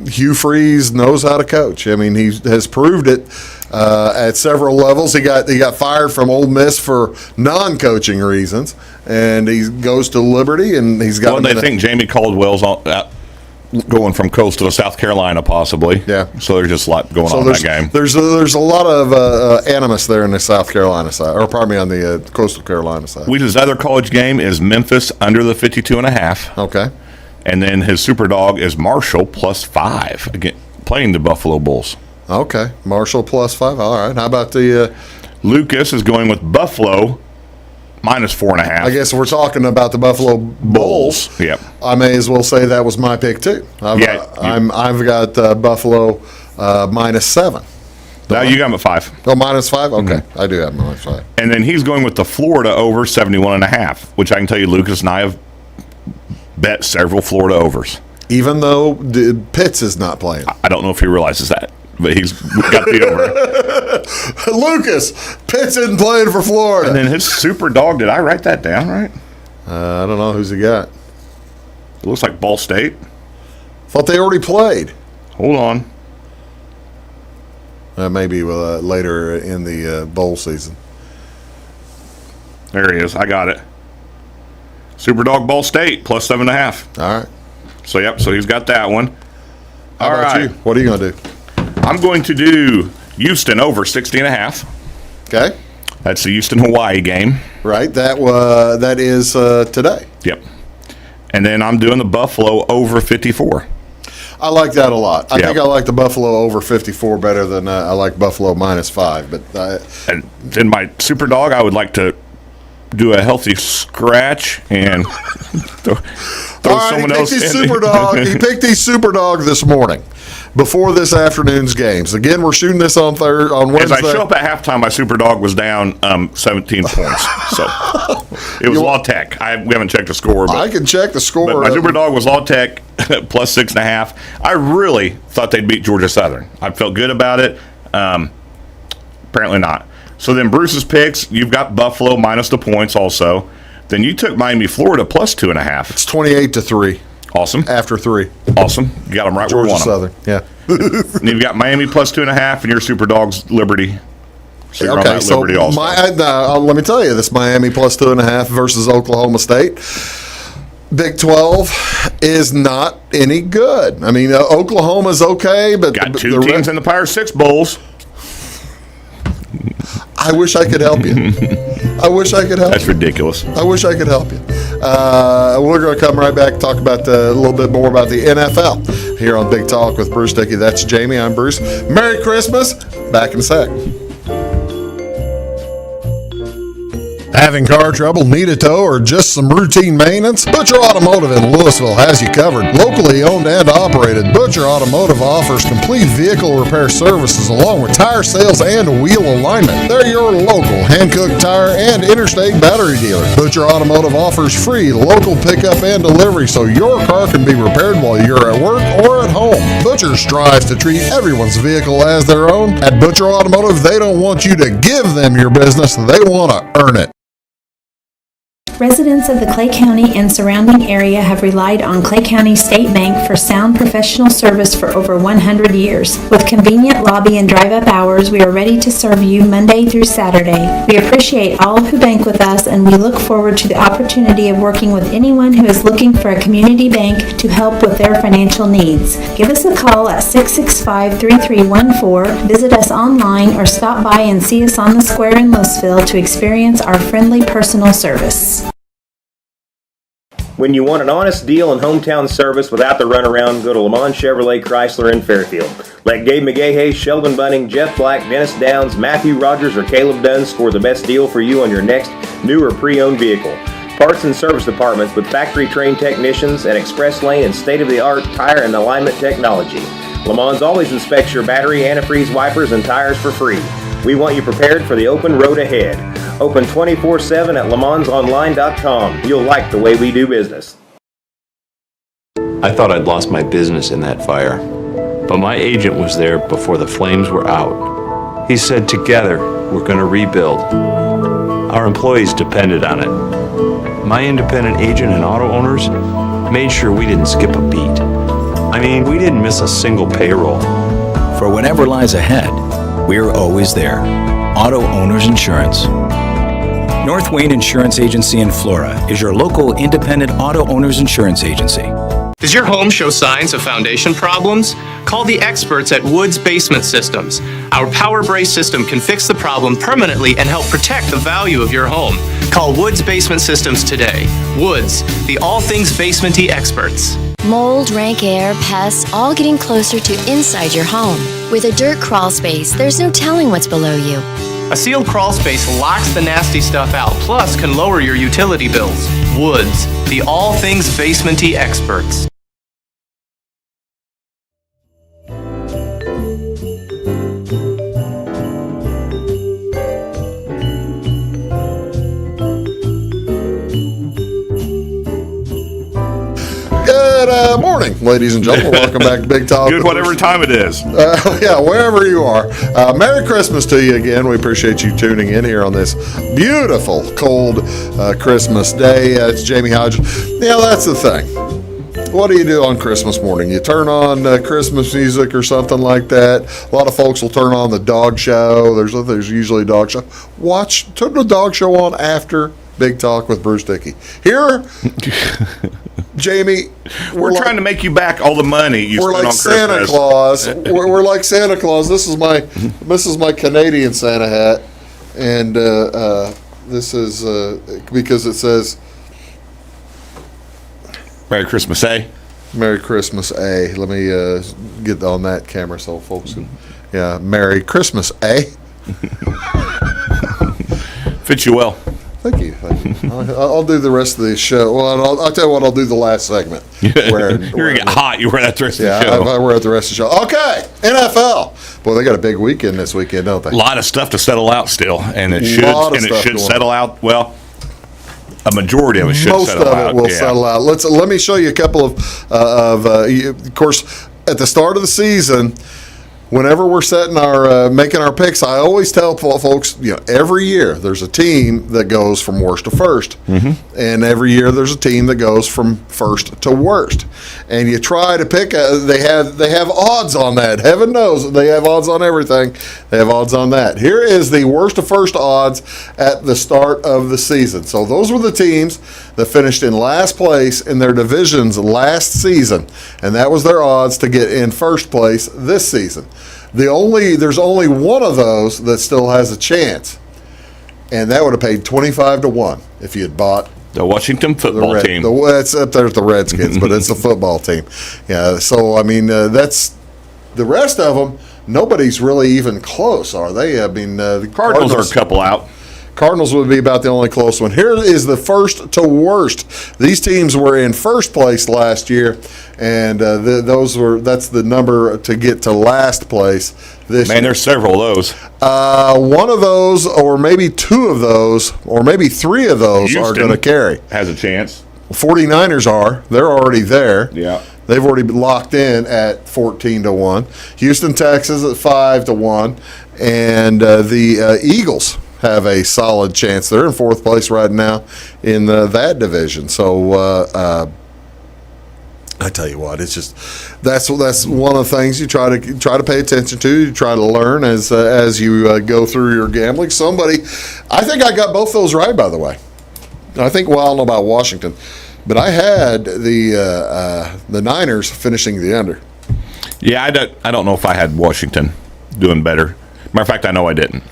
Hugh Freeze knows how to coach. I mean, he has proved it at several levels. He got fired from Ole Miss for non-coaching reasons, and he goes to Liberty, and he's got. Well, they think Jamie Caldwell's going from Coastal to South Carolina, possibly. Yeah. So there's just a lot going on in that game. There's a lot of animus there in the South Carolina side, or pardon me, on the Coastal Carolina side. Weeze's other college game is Memphis under the 52.5. Okay. And then his super dog is Marshall +5 again, playing the Buffalo Bulls. Okay. Marshall +5. All right. How about the Lucas is going with Buffalo -4.5. I guess we're talking about the Buffalo Bulls. Yep. I may as well say that was my pick too. I've got Buffalo -7. Now you got him at 5. Oh, -5? Okay. Mm-hmm. I do have -5. And then he's going with the Florida over 71.5, which I can tell you Lucas and I have bet several Florida overs. Even though Pitts is not playing. I don't know if he realizes that, but he's got the over. Lucas, Pitts isn't playing for Florida. And then his super dog, did I write that down right? I don't know who's he got. It looks like Ball State. Thought they already played. Hold on. Maybe later in the bowl season. There he is. I got it. Superdog Ball State +7.5. All right. So so he's got that one. How about you? What are you going to do? I'm going to do Houston over 60.5. Okay. That's the Houston Hawaii game. Right. That is today. Yep. And then I'm doing the Buffalo over 54. I like that a lot. I Yep. think I like the Buffalo over 54 better than I like Buffalo -5. But And then my super dog, I would like to do a healthy scratch and throw someone else in. He picked these super dog this morning before this afternoon's games. Again, we're shooting this on Wednesday. As I show up at halftime, my super dog was down 17 points. So it was Law Tech. We haven't checked the score, but I can check the score. But my super dog was Law Tech +6.5. I really thought they'd beat Georgia Southern. I felt good about it. Apparently not. So then Bruce's picks, you've got Buffalo minus the points also. Then you took Miami, Florida +2.5. It's 28-3. Awesome. After 3. Awesome. You got them right where we Georgia want them. Southern. Yeah. And you've got Miami +2.5, and your super dog's Liberty. So you're on Okay, that so Liberty also. let me tell you, this Miami +2.5 versus Oklahoma State. Big 12 is not any good. I mean, Oklahoma's okay, but Got two teams in the Power 6 bowls. I wish I could help you. I wish I could help That's you. ridiculous. I wish I could help you. We're going to come right back and talk about a little bit more about the NFL here on Big Talk with Bruce Dickey. That's Jamie. I'm Bruce. Merry Christmas. Back in a sec. Having car trouble, need a tow, or just some routine maintenance? Butcher Automotive in Louisville has you covered. Locally owned and operated, Butcher Automotive offers complete vehicle repair services along with tire sales and wheel alignment. They're your local hand-cooked tire and interstate battery dealer. Butcher Automotive offers free local pickup and delivery so your car can be repaired while you're at work or at home. Butcher strives to treat everyone's vehicle as their own. At Butcher Automotive, they don't want you to give them your business, they want to earn it. Residents of the Clay County and surrounding area have relied on Clay County State Bank for sound professional service for over 100 years. With convenient lobby and drive-up hours, we are ready to serve you Monday through Saturday. We appreciate all who bank with us, and we look forward to the opportunity of working with anyone who is looking for a community bank to help with their financial needs. Give us a call at 665-3314, visit us online, or stop by and see us on the square in Louisville to experience our friendly personal service. When you want an honest deal and hometown service without the runaround, go to Lamont Chevrolet Chrysler in Fairfield. Let Gabe McGahey, Sheldon Bunning, Jeff Black, Dennis Downs, Matthew Rogers, or Caleb Dunn score the best deal for you on your next new or pre-owned vehicle. Parts and service departments with factory-trained technicians and express lane and state-of-the-art tire and alignment technology. Lamont's always inspects your battery, antifreeze, wipers, and tires for free. We want you prepared for the open road ahead. Open 24/7 at LeMansOnline.com. You'll like the way we do business. I thought I'd lost my business in that fire, but my agent was there before the flames were out. He said, together, we're going to rebuild. Our employees depended on it. My independent agent and auto owners made sure we didn't skip a beat. I mean, we didn't miss a single payroll. For whatever lies ahead, we're always there. Auto Owners Insurance. North Wayne Insurance Agency in Flora is your local independent auto owners insurance agency. Does your home show signs of foundation problems? Call the experts at Woods Basement Systems. Our Power Brace system can fix the problem permanently and help protect the value of your home. Call Woods Basement Systems today. Woods, the all things basement-y experts. Mold, rank air, pests, all getting closer to inside your home. With a dirt crawl space, there's no telling what's below you. A sealed crawl space locks the nasty stuff out, plus can lower your utility bills. Woods, the all things basement-y experts. Good morning, ladies and gentlemen. Welcome back to Big Talk. Good whatever time it is. Yeah, wherever you are. Merry Christmas to you again. We appreciate you tuning in here on this beautiful, cold Christmas day. It's Jamey Hodges. Yeah, that's the thing. What do you do on Christmas morning? You turn on Christmas music or something like that. A lot of folks will turn on the dog show. There's usually a dog show. Turn the dog show on after Big Talk with Bruce Dickey. Here, Jamie, we're trying to make you back all the money you spent on Christmas. We're like Santa Claus. We're like Santa Claus. This is my Canadian Santa hat, and this is because it says Merry Christmas, eh? Merry Christmas, eh? Let me get on that camera so folks can. Yeah, Merry Christmas, eh? Fits you well. Thank you. I'll do the rest of the show. Well, I'll tell you what, I'll do the last segment. You're going to get hot. You wear that the rest of the show. Yeah, I wear it the rest of the show. Okay, NFL. Boy, they got a big weekend this weekend, don't they? A lot of stuff to settle out still, and it should settle out. Well, a majority of it should settle out. Most of it will settle out. Let me show you a couple of course, at the start of the season, whenever we're setting our making our picks, I always tell folks, every year there's a team that goes from worst to first, and every year there's a team that goes from first to worst, and you try to pick. They have odds on that. Heaven knows they have odds on everything. They have odds on that. Here is the worst to first odds at the start of the season. So those were the teams that finished in last place in their divisions last season, and that was their odds to get in first place this season. There's only one of those that still has a chance, and that would have paid 25-1 if you had bought the Washington football team. It's up there with the Redskins, but it's the football team. Yeah, so I mean that's the rest of them. Nobody's really even close, are they? I mean, the Cardinals are a couple out. Cardinals would be about the only close one. Here is the first to worst. These teams were in first place last year, and that's the number to get to last place this year. Man, there's several of those. One of those, or maybe two of those, or maybe three of those are going to carry. Has a chance. 49ers are. They're already there. Yeah. They've already been locked in at 14-1. Houston, Texas at 5-1, and the Eagles have a solid chance. They're in fourth place right now in that division. So I tell you what, it's just that's one of the things you try to pay attention to. You try to learn as you go through your gambling. I think I got both those right, by the way. I think, well, I don't know about Washington, but I had the Niners finishing the under. Yeah, I don't know if I had Washington doing better. Matter of fact, I know I didn't.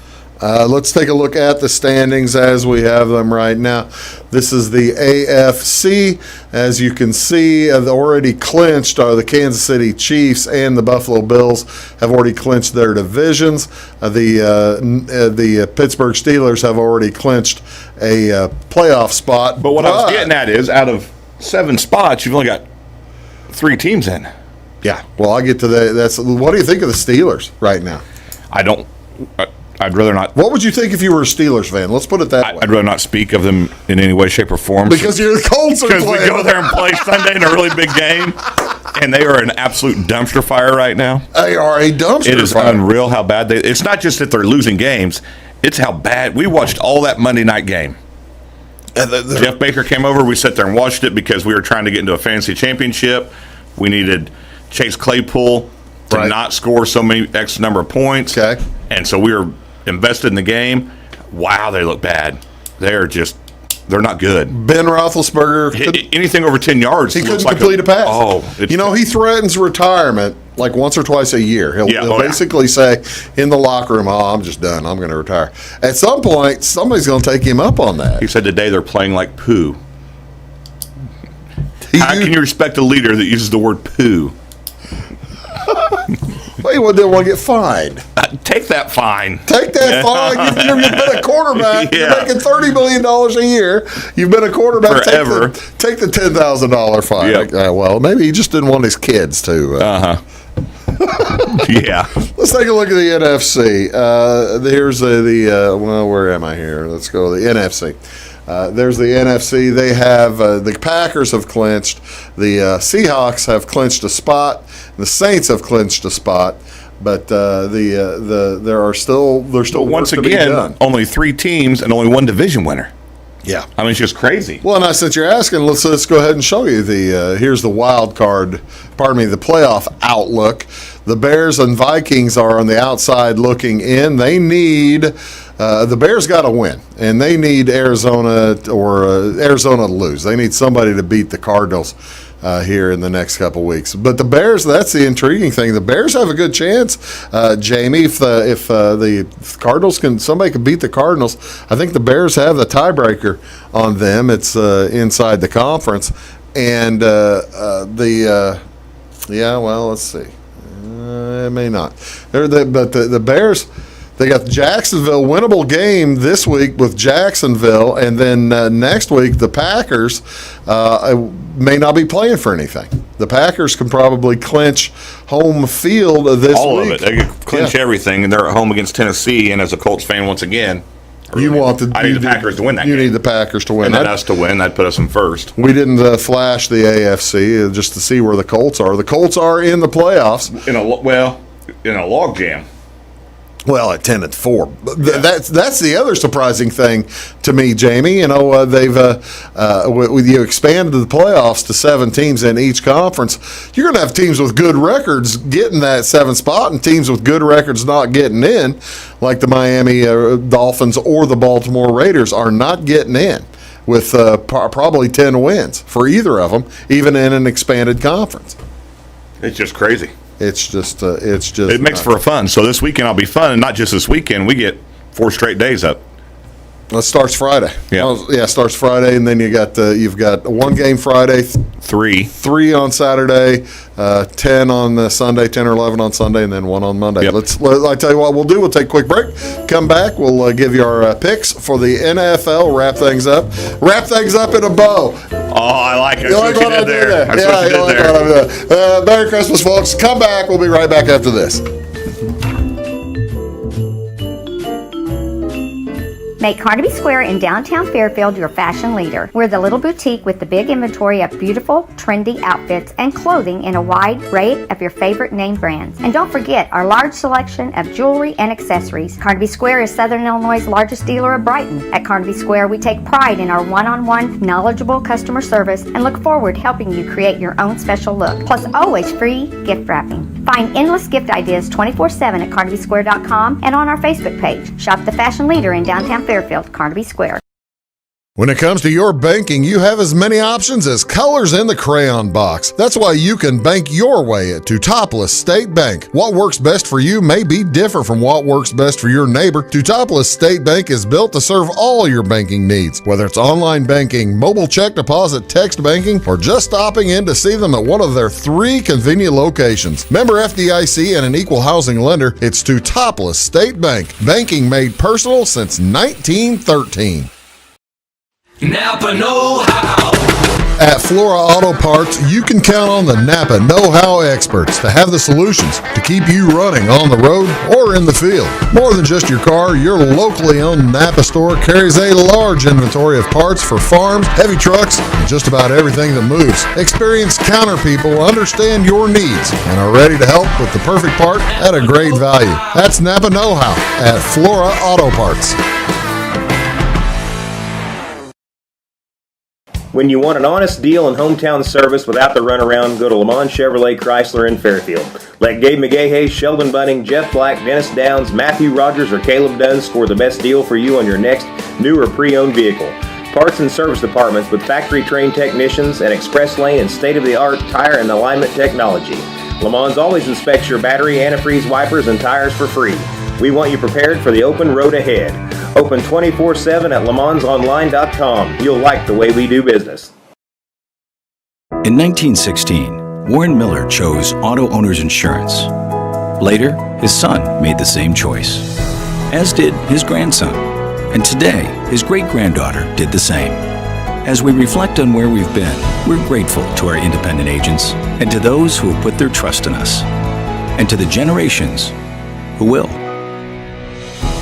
Let's take a look at the standings as we have them right now. This is the AFC. As you can see, the already clinched are the Kansas City Chiefs and the Buffalo Bills have already clinched their divisions. The Pittsburgh Steelers have already clinched a playoff spot. But what I was getting at is, out of 7 spots, you've only got 3 teams in. Yeah, well, I'll get to that. What do you think of the Steelers right now? I'd rather not. What would you think if you were a Steelers fan? Let's put it that way. I'd rather not speak of them in any way, shape, or form. Because the Colts are playing. Because we go there and play Sunday in a really big game, and they are an absolute dumpster fire right now. They are a dumpster fire. It is unreal how bad it's not just that they're losing games, it's how bad. We watched all that Monday night game. Jeff Baker came over. We sat there and watched it because we were trying to get into a fantasy championship. We needed Chase Claypool to not score so many X number of points. Okay. And so we were invested in the game. Wow, they look bad. They're not good. Ben Roethlisberger, anything over 10 yards, he couldn't complete a pass. Oh, he threatens retirement like once or twice a year. He'll basically say in the locker room, "Oh, I'm just done. I'm going to retire." At some point, somebody's going to take him up on that. He said today they're playing like poo. How can you respect a leader that uses the word poo? Well, he didn't want to get fined. Take that fine. Take that fine. You've been a quarterback. You're making $30 million a year. You've been a quarterback forever. Take the $10,000 fine. Yep. Well, maybe he just didn't want his kids to. Yeah. Let's take a look at the NFC. Here's where am I here? Let's go to the NFC. There's the NFC. They have the Packers have clinched. The Seahawks have clinched a spot. The Saints have clinched a spot. But they're still once again only 3 teams and only 1 division winner. Yeah, I mean, it's just crazy. Well, and since you're asking, let's go ahead and show you here's the wild card. The playoff outlook. The Bears and Vikings are on the outside looking in. They need the Bears got to win, and they need Arizona to lose. They need somebody to beat the Cardinals here in the next couple weeks. But the Bears, that's the intriguing thing. The Bears have a good chance, Jamey. If the Cardinals somebody can beat the Cardinals, I think the Bears have the tiebreaker on them. It's inside the conference, and let's see. It may not. But the Bears, they got Jacksonville, winnable game this week with Jacksonville, and then next week the Packers may not be playing for anything. The Packers can probably clinch home field this week. All of it. They can clinch everything, and they're at home against Tennessee. And as a Colts fan, once again, I need the Packers to win that game. You need the Packers to win. And then us to win. That'd put us in first. We didn't flash the AFC just to see where the Colts are. The Colts are in the playoffs. In a log jam. Well, at 10-4, that's the other surprising thing to me, Jamey. They've you expanded the playoffs to 7 teams in each conference. You're going to have teams with good records getting that 7th spot, and teams with good records not getting in, like the Miami Dolphins or the Baltimore Raiders are not getting in with probably 10 wins for either of them, even in an expanded conference. It's just crazy. It makes for a fun. So this weekend I'll be fun, and not just this weekend. We get 4 straight days up. It starts Friday. Yeah. It starts Friday, and then you've got one game Friday, three on Saturday, 10 on Sunday, 10 or 11 on Sunday, and then one on Monday. Yep. I tell you what we'll do. We'll take a quick break. Come back. We'll give you our picks for the NFL. Wrap things up in a bow. Oh, I like it. You like what I did there? That's what you did there. Merry Christmas, folks. Come back. We'll be right back after this. Make Carnaby Square in downtown Fairfield your fashion leader. We're the little boutique with the big inventory of beautiful, trendy outfits and clothing in a wide array of your favorite name brands. And don't forget our large selection of jewelry and accessories. Carnaby Square is Southern Illinois' largest dealer of Brighton. At Carnaby Square, we take pride in our one-on-one, knowledgeable customer service and look forward to helping you create your own special look. Plus, always free gift wrapping. Find endless gift ideas 24/7 at carnabysquare.com and on our Facebook page. Shop the fashion leader in downtown Fairfield, Carnaby Square. When it comes to your banking, you have as many options as colors in the crayon box. That's why you can bank your way at Teutopolis State Bank. What works best for you may be different from what works best for your neighbor. Teutopolis State Bank is built to serve all your banking needs, whether it's online banking, mobile check deposit, text banking, or just stopping in to see them at one of their 3 convenient locations. Member FDIC and an equal housing lender, it's Teutopolis State Bank. Banking made personal since 1913. Napa know-how. At Flora Auto Parts, you can count on the Napa know-how experts to have the solutions to keep you running on the road or in the field. More than just your car, your locally owned Napa store carries a large inventory of parts for farms, heavy trucks, and just about everything that moves. Experienced counter people understand your needs and are ready to help with the perfect part at a great value. That's Napa know-how at Flora Auto Parts. When you want an honest deal and hometown service without the runaround, go to Lamont Chevrolet Chrysler in Fairfield. Let Gabe McGahey, Sheldon Bunning, Jeff Black, Dennis Downs, Matthew Rogers, or Caleb Dunn score the best deal for you on your next new or pre-owned vehicle. Parts and service departments with factory-trained technicians and express lane and state-of-the-art tire and alignment technology. Lamont always inspects your battery, antifreeze, wipers, and tires for free. We want you prepared for the open road ahead. Open 24/7 at LeMansOnline.com. You'll like the way we do business. In 1916, Warren Miller chose Auto Owners Insurance. Later, his son made the same choice, as did his grandson. And today, his great-granddaughter did the same. As we reflect on where we've been, we're grateful to our independent agents and to those who have put their trust in us, and to the generations who will.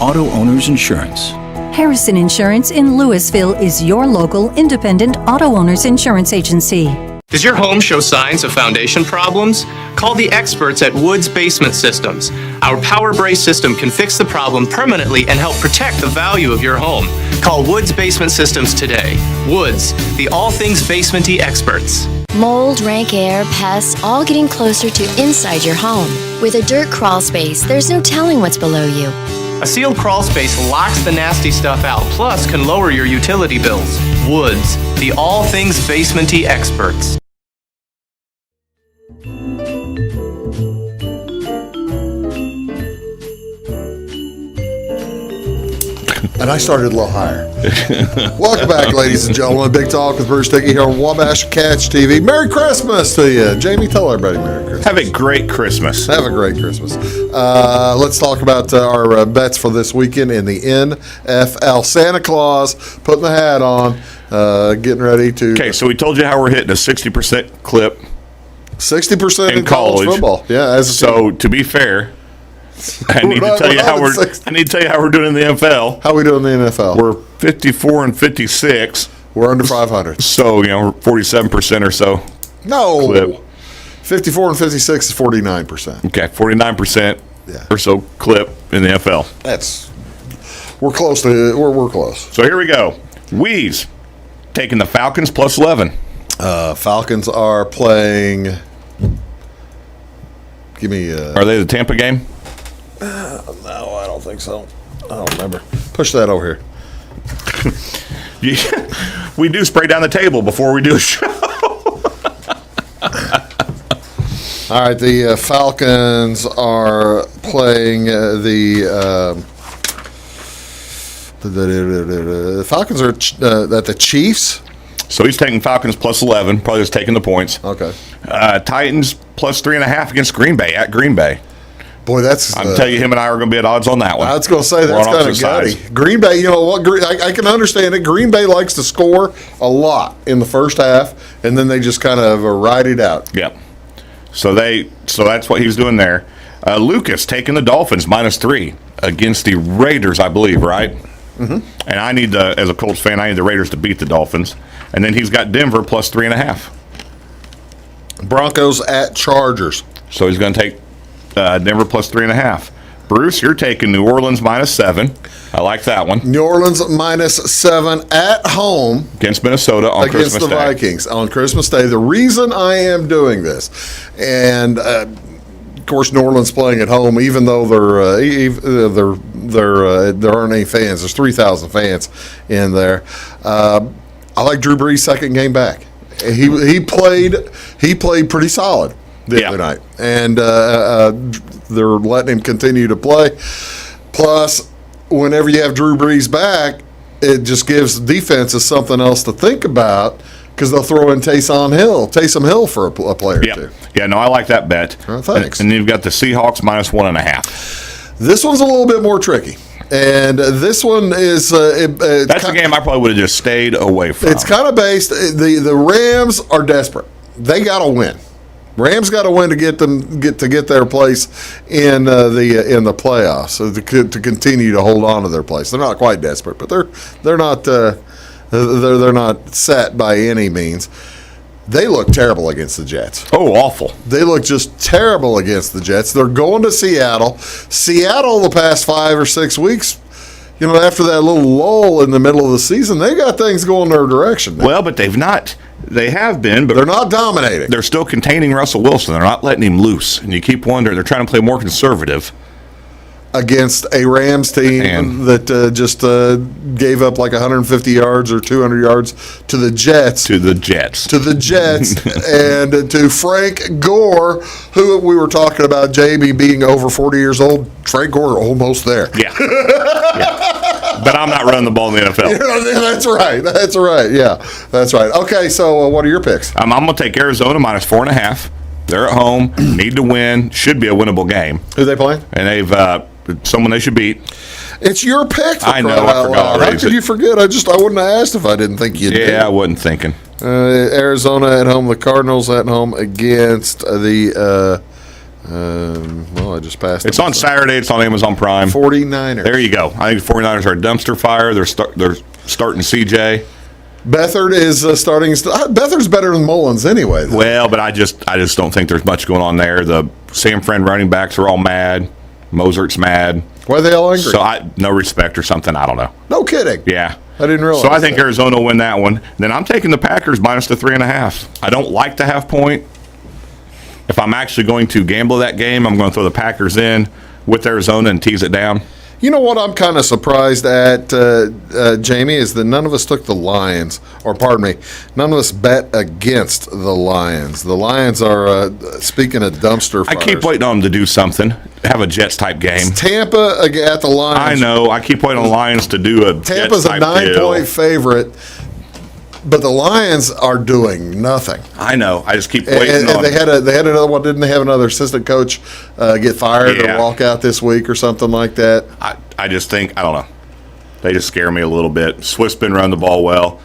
Auto Owners Insurance. Harrison Insurance in Louisville is your local independent auto owners insurance agency. Does your home show signs of foundation problems? Call the experts at Woods Basement Systems. Our Power Brace system can fix the problem permanently and help protect the value of your home. Call Woods Basement Systems today. Woods, the all things basement-y experts. Mold, rank air, pests, all getting closer to inside your home. With a dirt crawl space, there's no telling what's below you. A sealed crawl space locks the nasty stuff out, plus can lower your utility bills. Woods, the all things basement-y experts. And I started a little higher. Welcome back, ladies and gentlemen. Big Talk with Bruce Dickey here on Wabash Catch TV. Merry Christmas to you. Jamie, tell everybody Merry Christmas. Have a great Christmas. Have a great Christmas. Let's talk about our bets for this weekend in the NFL. Santa Claus putting the hat on, getting ready to. Okay, so we told you how we're hitting a 60% clip. 60% in college football. Yeah. To be fair, I need to tell you how we're doing in the NFL. How are we doing in the NFL? We're 54-56. We're under 500. So, we're 47% or so. No. Clip. 54 and 56 is 49%. Okay, 49% or so clip in the NFL. We're close to we're close. So here we go. Weeze taking the Falcons plus 11. Falcons are playing. Give me. Are they the Tampa game? No, I don't think so. I don't remember. Push that over here. We do spray down the table before we do a show. All right, the Falcons are playing the The Falcons are at the Chiefs. So he's taking Falcons plus 11, probably just taking the points. Okay. Titans plus 3.5 against Green Bay at Green Bay. Boy, that's. I'm telling you, him and I are going to be at odds on that one. I was going to say that's kind of gutty. Green Bay, you know what? I can understand it. Green Bay likes to score a lot in the first half, and then they just kind of ride it out. Yep. So that's what he was doing there. Lucas taking the Dolphins -3 against the Raiders, I believe, right? Mm-hmm. And I need as a Colts fan, I need the Raiders to beat the Dolphins. And then he's got Denver plus 3.5. Broncos at Chargers. So he's going to take Denver plus 3.5. Bruce, you're taking New Orleans -7. I like that one. New Orleans -7 at home against Minnesota on against Christmas the Day. Vikings on Christmas Day. The reason I am doing this, and of course, New Orleans playing at home, even though there aren't any fans. There's 3,000 fans in there. I like Drew Brees' second game back. He played pretty solid the other night, and they're letting him continue to play. Plus, whenever you have Drew Brees back, it just gives defenses something else to think about because they'll throw in Taysom Hill for a player or two. Yeah, no, I like that bet. Thanks. And you've got the Seahawks -1.5. This one's a little bit more tricky. And this one is that's the game I probably would have just stayed away from. It's kind of based. The Rams are desperate. They got to win. Rams got to win to get their place in the playoffs, so to continue to hold on to their place. They're not quite desperate, but they're not set by any means. They look terrible against the Jets. Oh, awful. They look just terrible against the Jets. They're going to Seattle. Seattle the past 5 or 6 weeks, after that little lull in the middle of the season, they got things going their direction now. Well, but they've not. They have been, but they're not dominating. They're still containing Russell Wilson. They're not letting him loose. And you keep wondering, they're trying to play more conservative. Against a Rams team that just gave up like 150 yards or 200 yards to the Jets. To the Jets. And to Frank Gore, who we were talking about, Jamey being over 40 years old. Frank Gore almost there. Yeah. But I'm not running the ball in the NFL. That's right. Yeah, that's right. Okay, so what are your picks? I'm going to take Arizona -4.5. They're at home, need to win, should be a winnable game. Who are they playing? And they've someone they should beat. It's your pick. I know. I forgot. How could you forget? I wouldn't have asked if I didn't think you did. Yeah, I wasn't thinking. Arizona at home. The Cardinals at home against the. I just passed. It's on Saturday. It's on Amazon Prime. 49ers. There you go. I think the 49ers are a dumpster fire. They're starting CJ. Beathard is starting. Beathard's better than Mullins anyway. Though. Well, but I just don't think there's much going on there. The San Fran running backs are all mad. Mosert's mad. Why are they all angry? So no respect or something. I don't know. No kidding. Yeah. I didn't realize. So I think Arizona will win that one. Then I'm taking the Packers -3.5. I don't like the half point. If I'm actually going to gamble that game, I'm going to throw the Packers in with Arizona and tease it down. You know what I'm kind of surprised at, Jamey, is that none of us took the Lions, none of us bet against the Lions. The Lions are, speaking of dumpster fires. I keep waiting on them to do something, have a Jets-type game. It's Tampa at the Lions. I know. I keep waiting on the Lions to do a Tampa's a 9-point favorite, but the Lions are doing nothing. I know. I just keep waiting on and they had another one. Didn't they have another assistant coach get fired or walk out this week or something like that? I just think, I don't know. They just scare me a little bit. Swift's been running the ball well.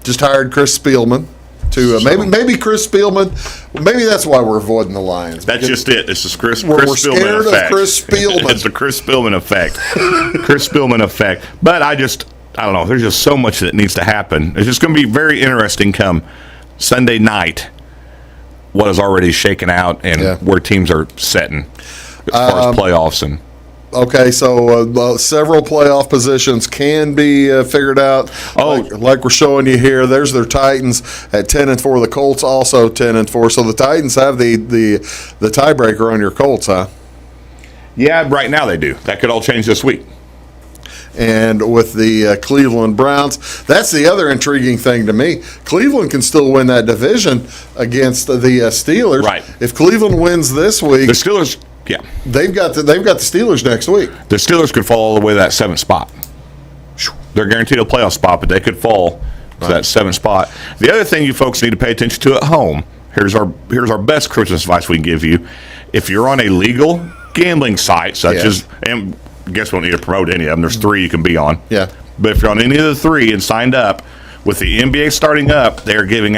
Just hired Chris Spielman to maybe Chris Spielman. Maybe that's why we're avoiding the Lions. That's just it. It's the Chris we're Spielman scared effect. Of Chris Spielman. It's the Chris Spielman effect. Chris Spielman effect. But I don't know. There's just so much that needs to happen. It's just going to be very interesting come Sunday night what is already shaken out and where teams are setting as far as playoffs. And okay, so several playoff positions can be figured out. Like we're showing you here, there's their Titans at 10-4. The Colts also 10-4. So the Titans have the tiebreaker on your Colts, huh? Yeah, right now they do. That could all change this week. And with the Cleveland Browns, that's the other intriguing thing to me. Cleveland can still win that division against the Steelers. Right. If Cleveland wins this week, the Steelers, they've got the Steelers next week. The Steelers could fall all the way to that 7th spot. They're guaranteed a playoff spot, but they could fall to that 7th spot. The other thing you folks need to pay attention to at home, here's our best Christmas advice we can give you. If you're on a legal gambling site, such as, and I guess we don't need to promote any of them. There's 3 you can be on. Yeah. But if you're on any of the 3 and signed up, with the NBA starting up, they're giving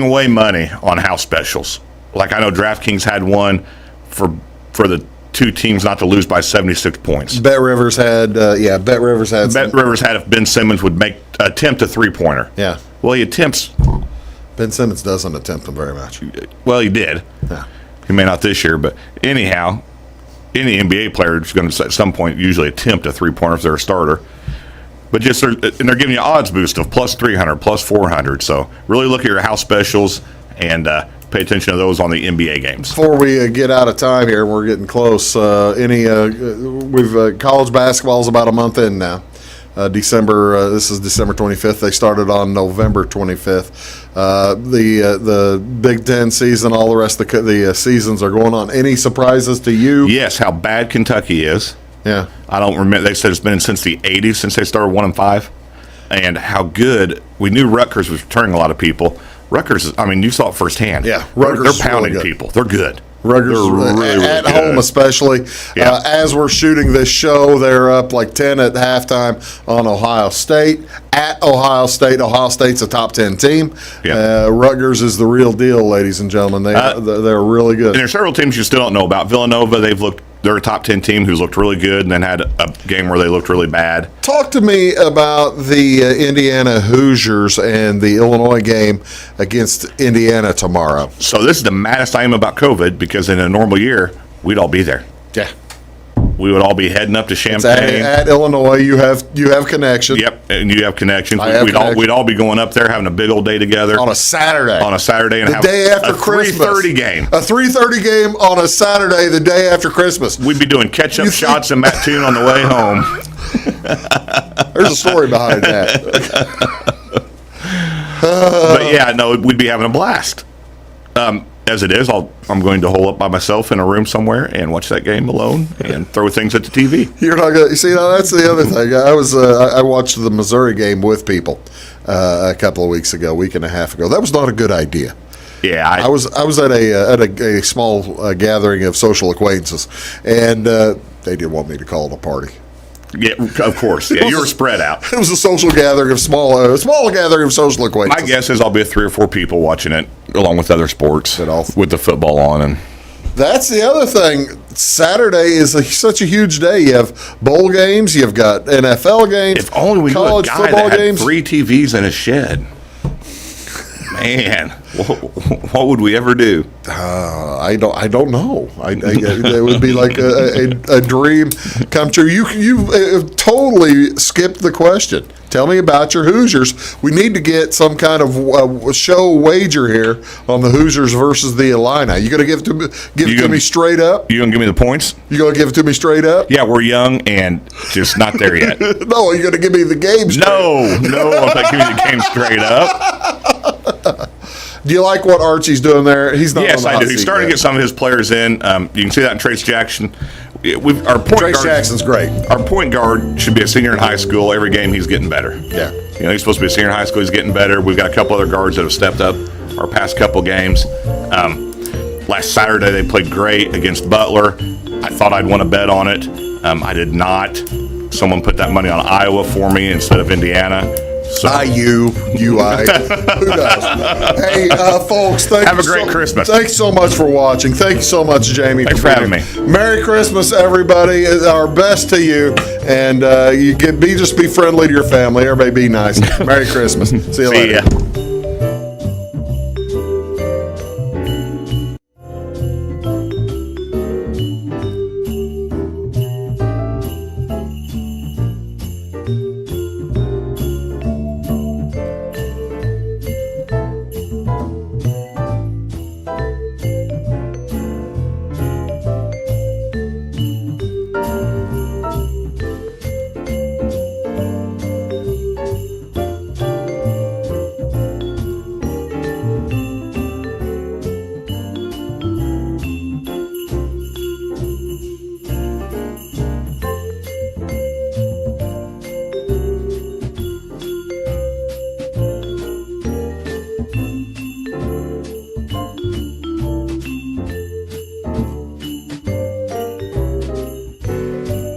away money on house specials. Like I know DraftKings had one for the 2 teams not to lose by 76 points. Bet Rivers had if Ben Simmons would attempt a 3-pointer. Yeah. Well, he attempts. Ben Simmons doesn't attempt them very much. Well, he did. Yeah. He may not this year, but anyhow, any NBA player is going to at some point usually attempt a 3-pointer if they're a starter. But they're giving you odds boost of plus 300, plus 400. So really look at your house specials and pay attention to those on the NBA games. Before we get out of time here, we're getting close. College basketball is about a month in now. This is December 25th. They started on November 25th. The Big Ten season, all the rest of the seasons are going on. Any surprises to you? Yes, how bad Kentucky is. Yeah. I don't remember. They said it's been since the 80s since they started 1-5. And how good. We knew Rutgers was returning a lot of people. Rutgers, you saw it firsthand. Yeah. They're pounding really people. They're good. Rutgers really at home especially. Yeah. As we're shooting this show, they're up like 10 at halftime on Ohio State. At Ohio State, Ohio State's a top 10 team. Yeah. Rutgers is the real deal, ladies and gentlemen. They're really good. And there's several teams you still don't know about. Villanova, they're a top 10 team who's looked really good and then had a game where they looked really bad. Talk to me about the Indiana Hoosiers and the Illinois game against Indiana tomorrow. So this is the maddest I am about COVID because in a normal year, we'd all be there. Yeah. We would all be heading up to Champaign. At Illinois, you have connection. Yep, and you have connections. We'd all be going up there having a big old day together on a Saturday. And the day after Christmas. 3:30 game. A 3:30 game on a Saturday, the day after Christmas. We'd be doing catch-up shots in Mattoon on the way home. There's a story behind that. But yeah, no, we'd be having a blast. As it is, I'm going to hole up by myself in a room somewhere and watch that game alone and throw things at the TV. You're not going to see. Now that's the other thing. I watched the Missouri game with people a couple of weeks ago, week and a half ago. That was not a good idea. Yeah, I was at a small gathering of social acquaintances, and they didn't want me to call it a party. Yeah, of course. Yeah, you were spread out. It was a social gathering of small gathering of social acquaintances. My guess is I'll be 3 or 4 people watching it along with other sports with the football on. And that's the other thing. Saturday is such a huge day. You have bowl games. You've got NFL games. If only we college knew a guy football that games. Had 3 TVs in his shed. Man, what would we ever do? I don't know. It would be like a dream come true. You totally skipped the question. Tell me about your Hoosiers. We need to get some kind of show wager here on the Hoosiers versus the Illini. You going to give it to me straight up? You going to give me the points? You going to give it to me straight up? Yeah, we're young and just not there yet. No, you're going to give me the game straight up. No, I'm not giving you the game straight up. Do you like what Archie's doing there? He's not. Yes, on the I hot do. He's seat starting to get some of his players in. You can see that in Trace Jackson. Trace Jackson's great. Our point guard should be a senior in high school. Every game he's getting better. Yeah. He's supposed to be a senior in high school. He's getting better. We've got a couple other guards that have stepped up our past couple games. Last Saturday they played great against Butler. I thought I'd want to bet on it. I did not. Someone put that money on Iowa for me instead of Indiana. So. Who knows? Hey, folks, have a great Christmas. Thanks so much for watching. Thank you so much, Jamey. Thanks for having me. Merry Christmas, everybody. Our best to you, and just be friendly to your family. Everybody be nice. Merry Christmas. See you later. Ya.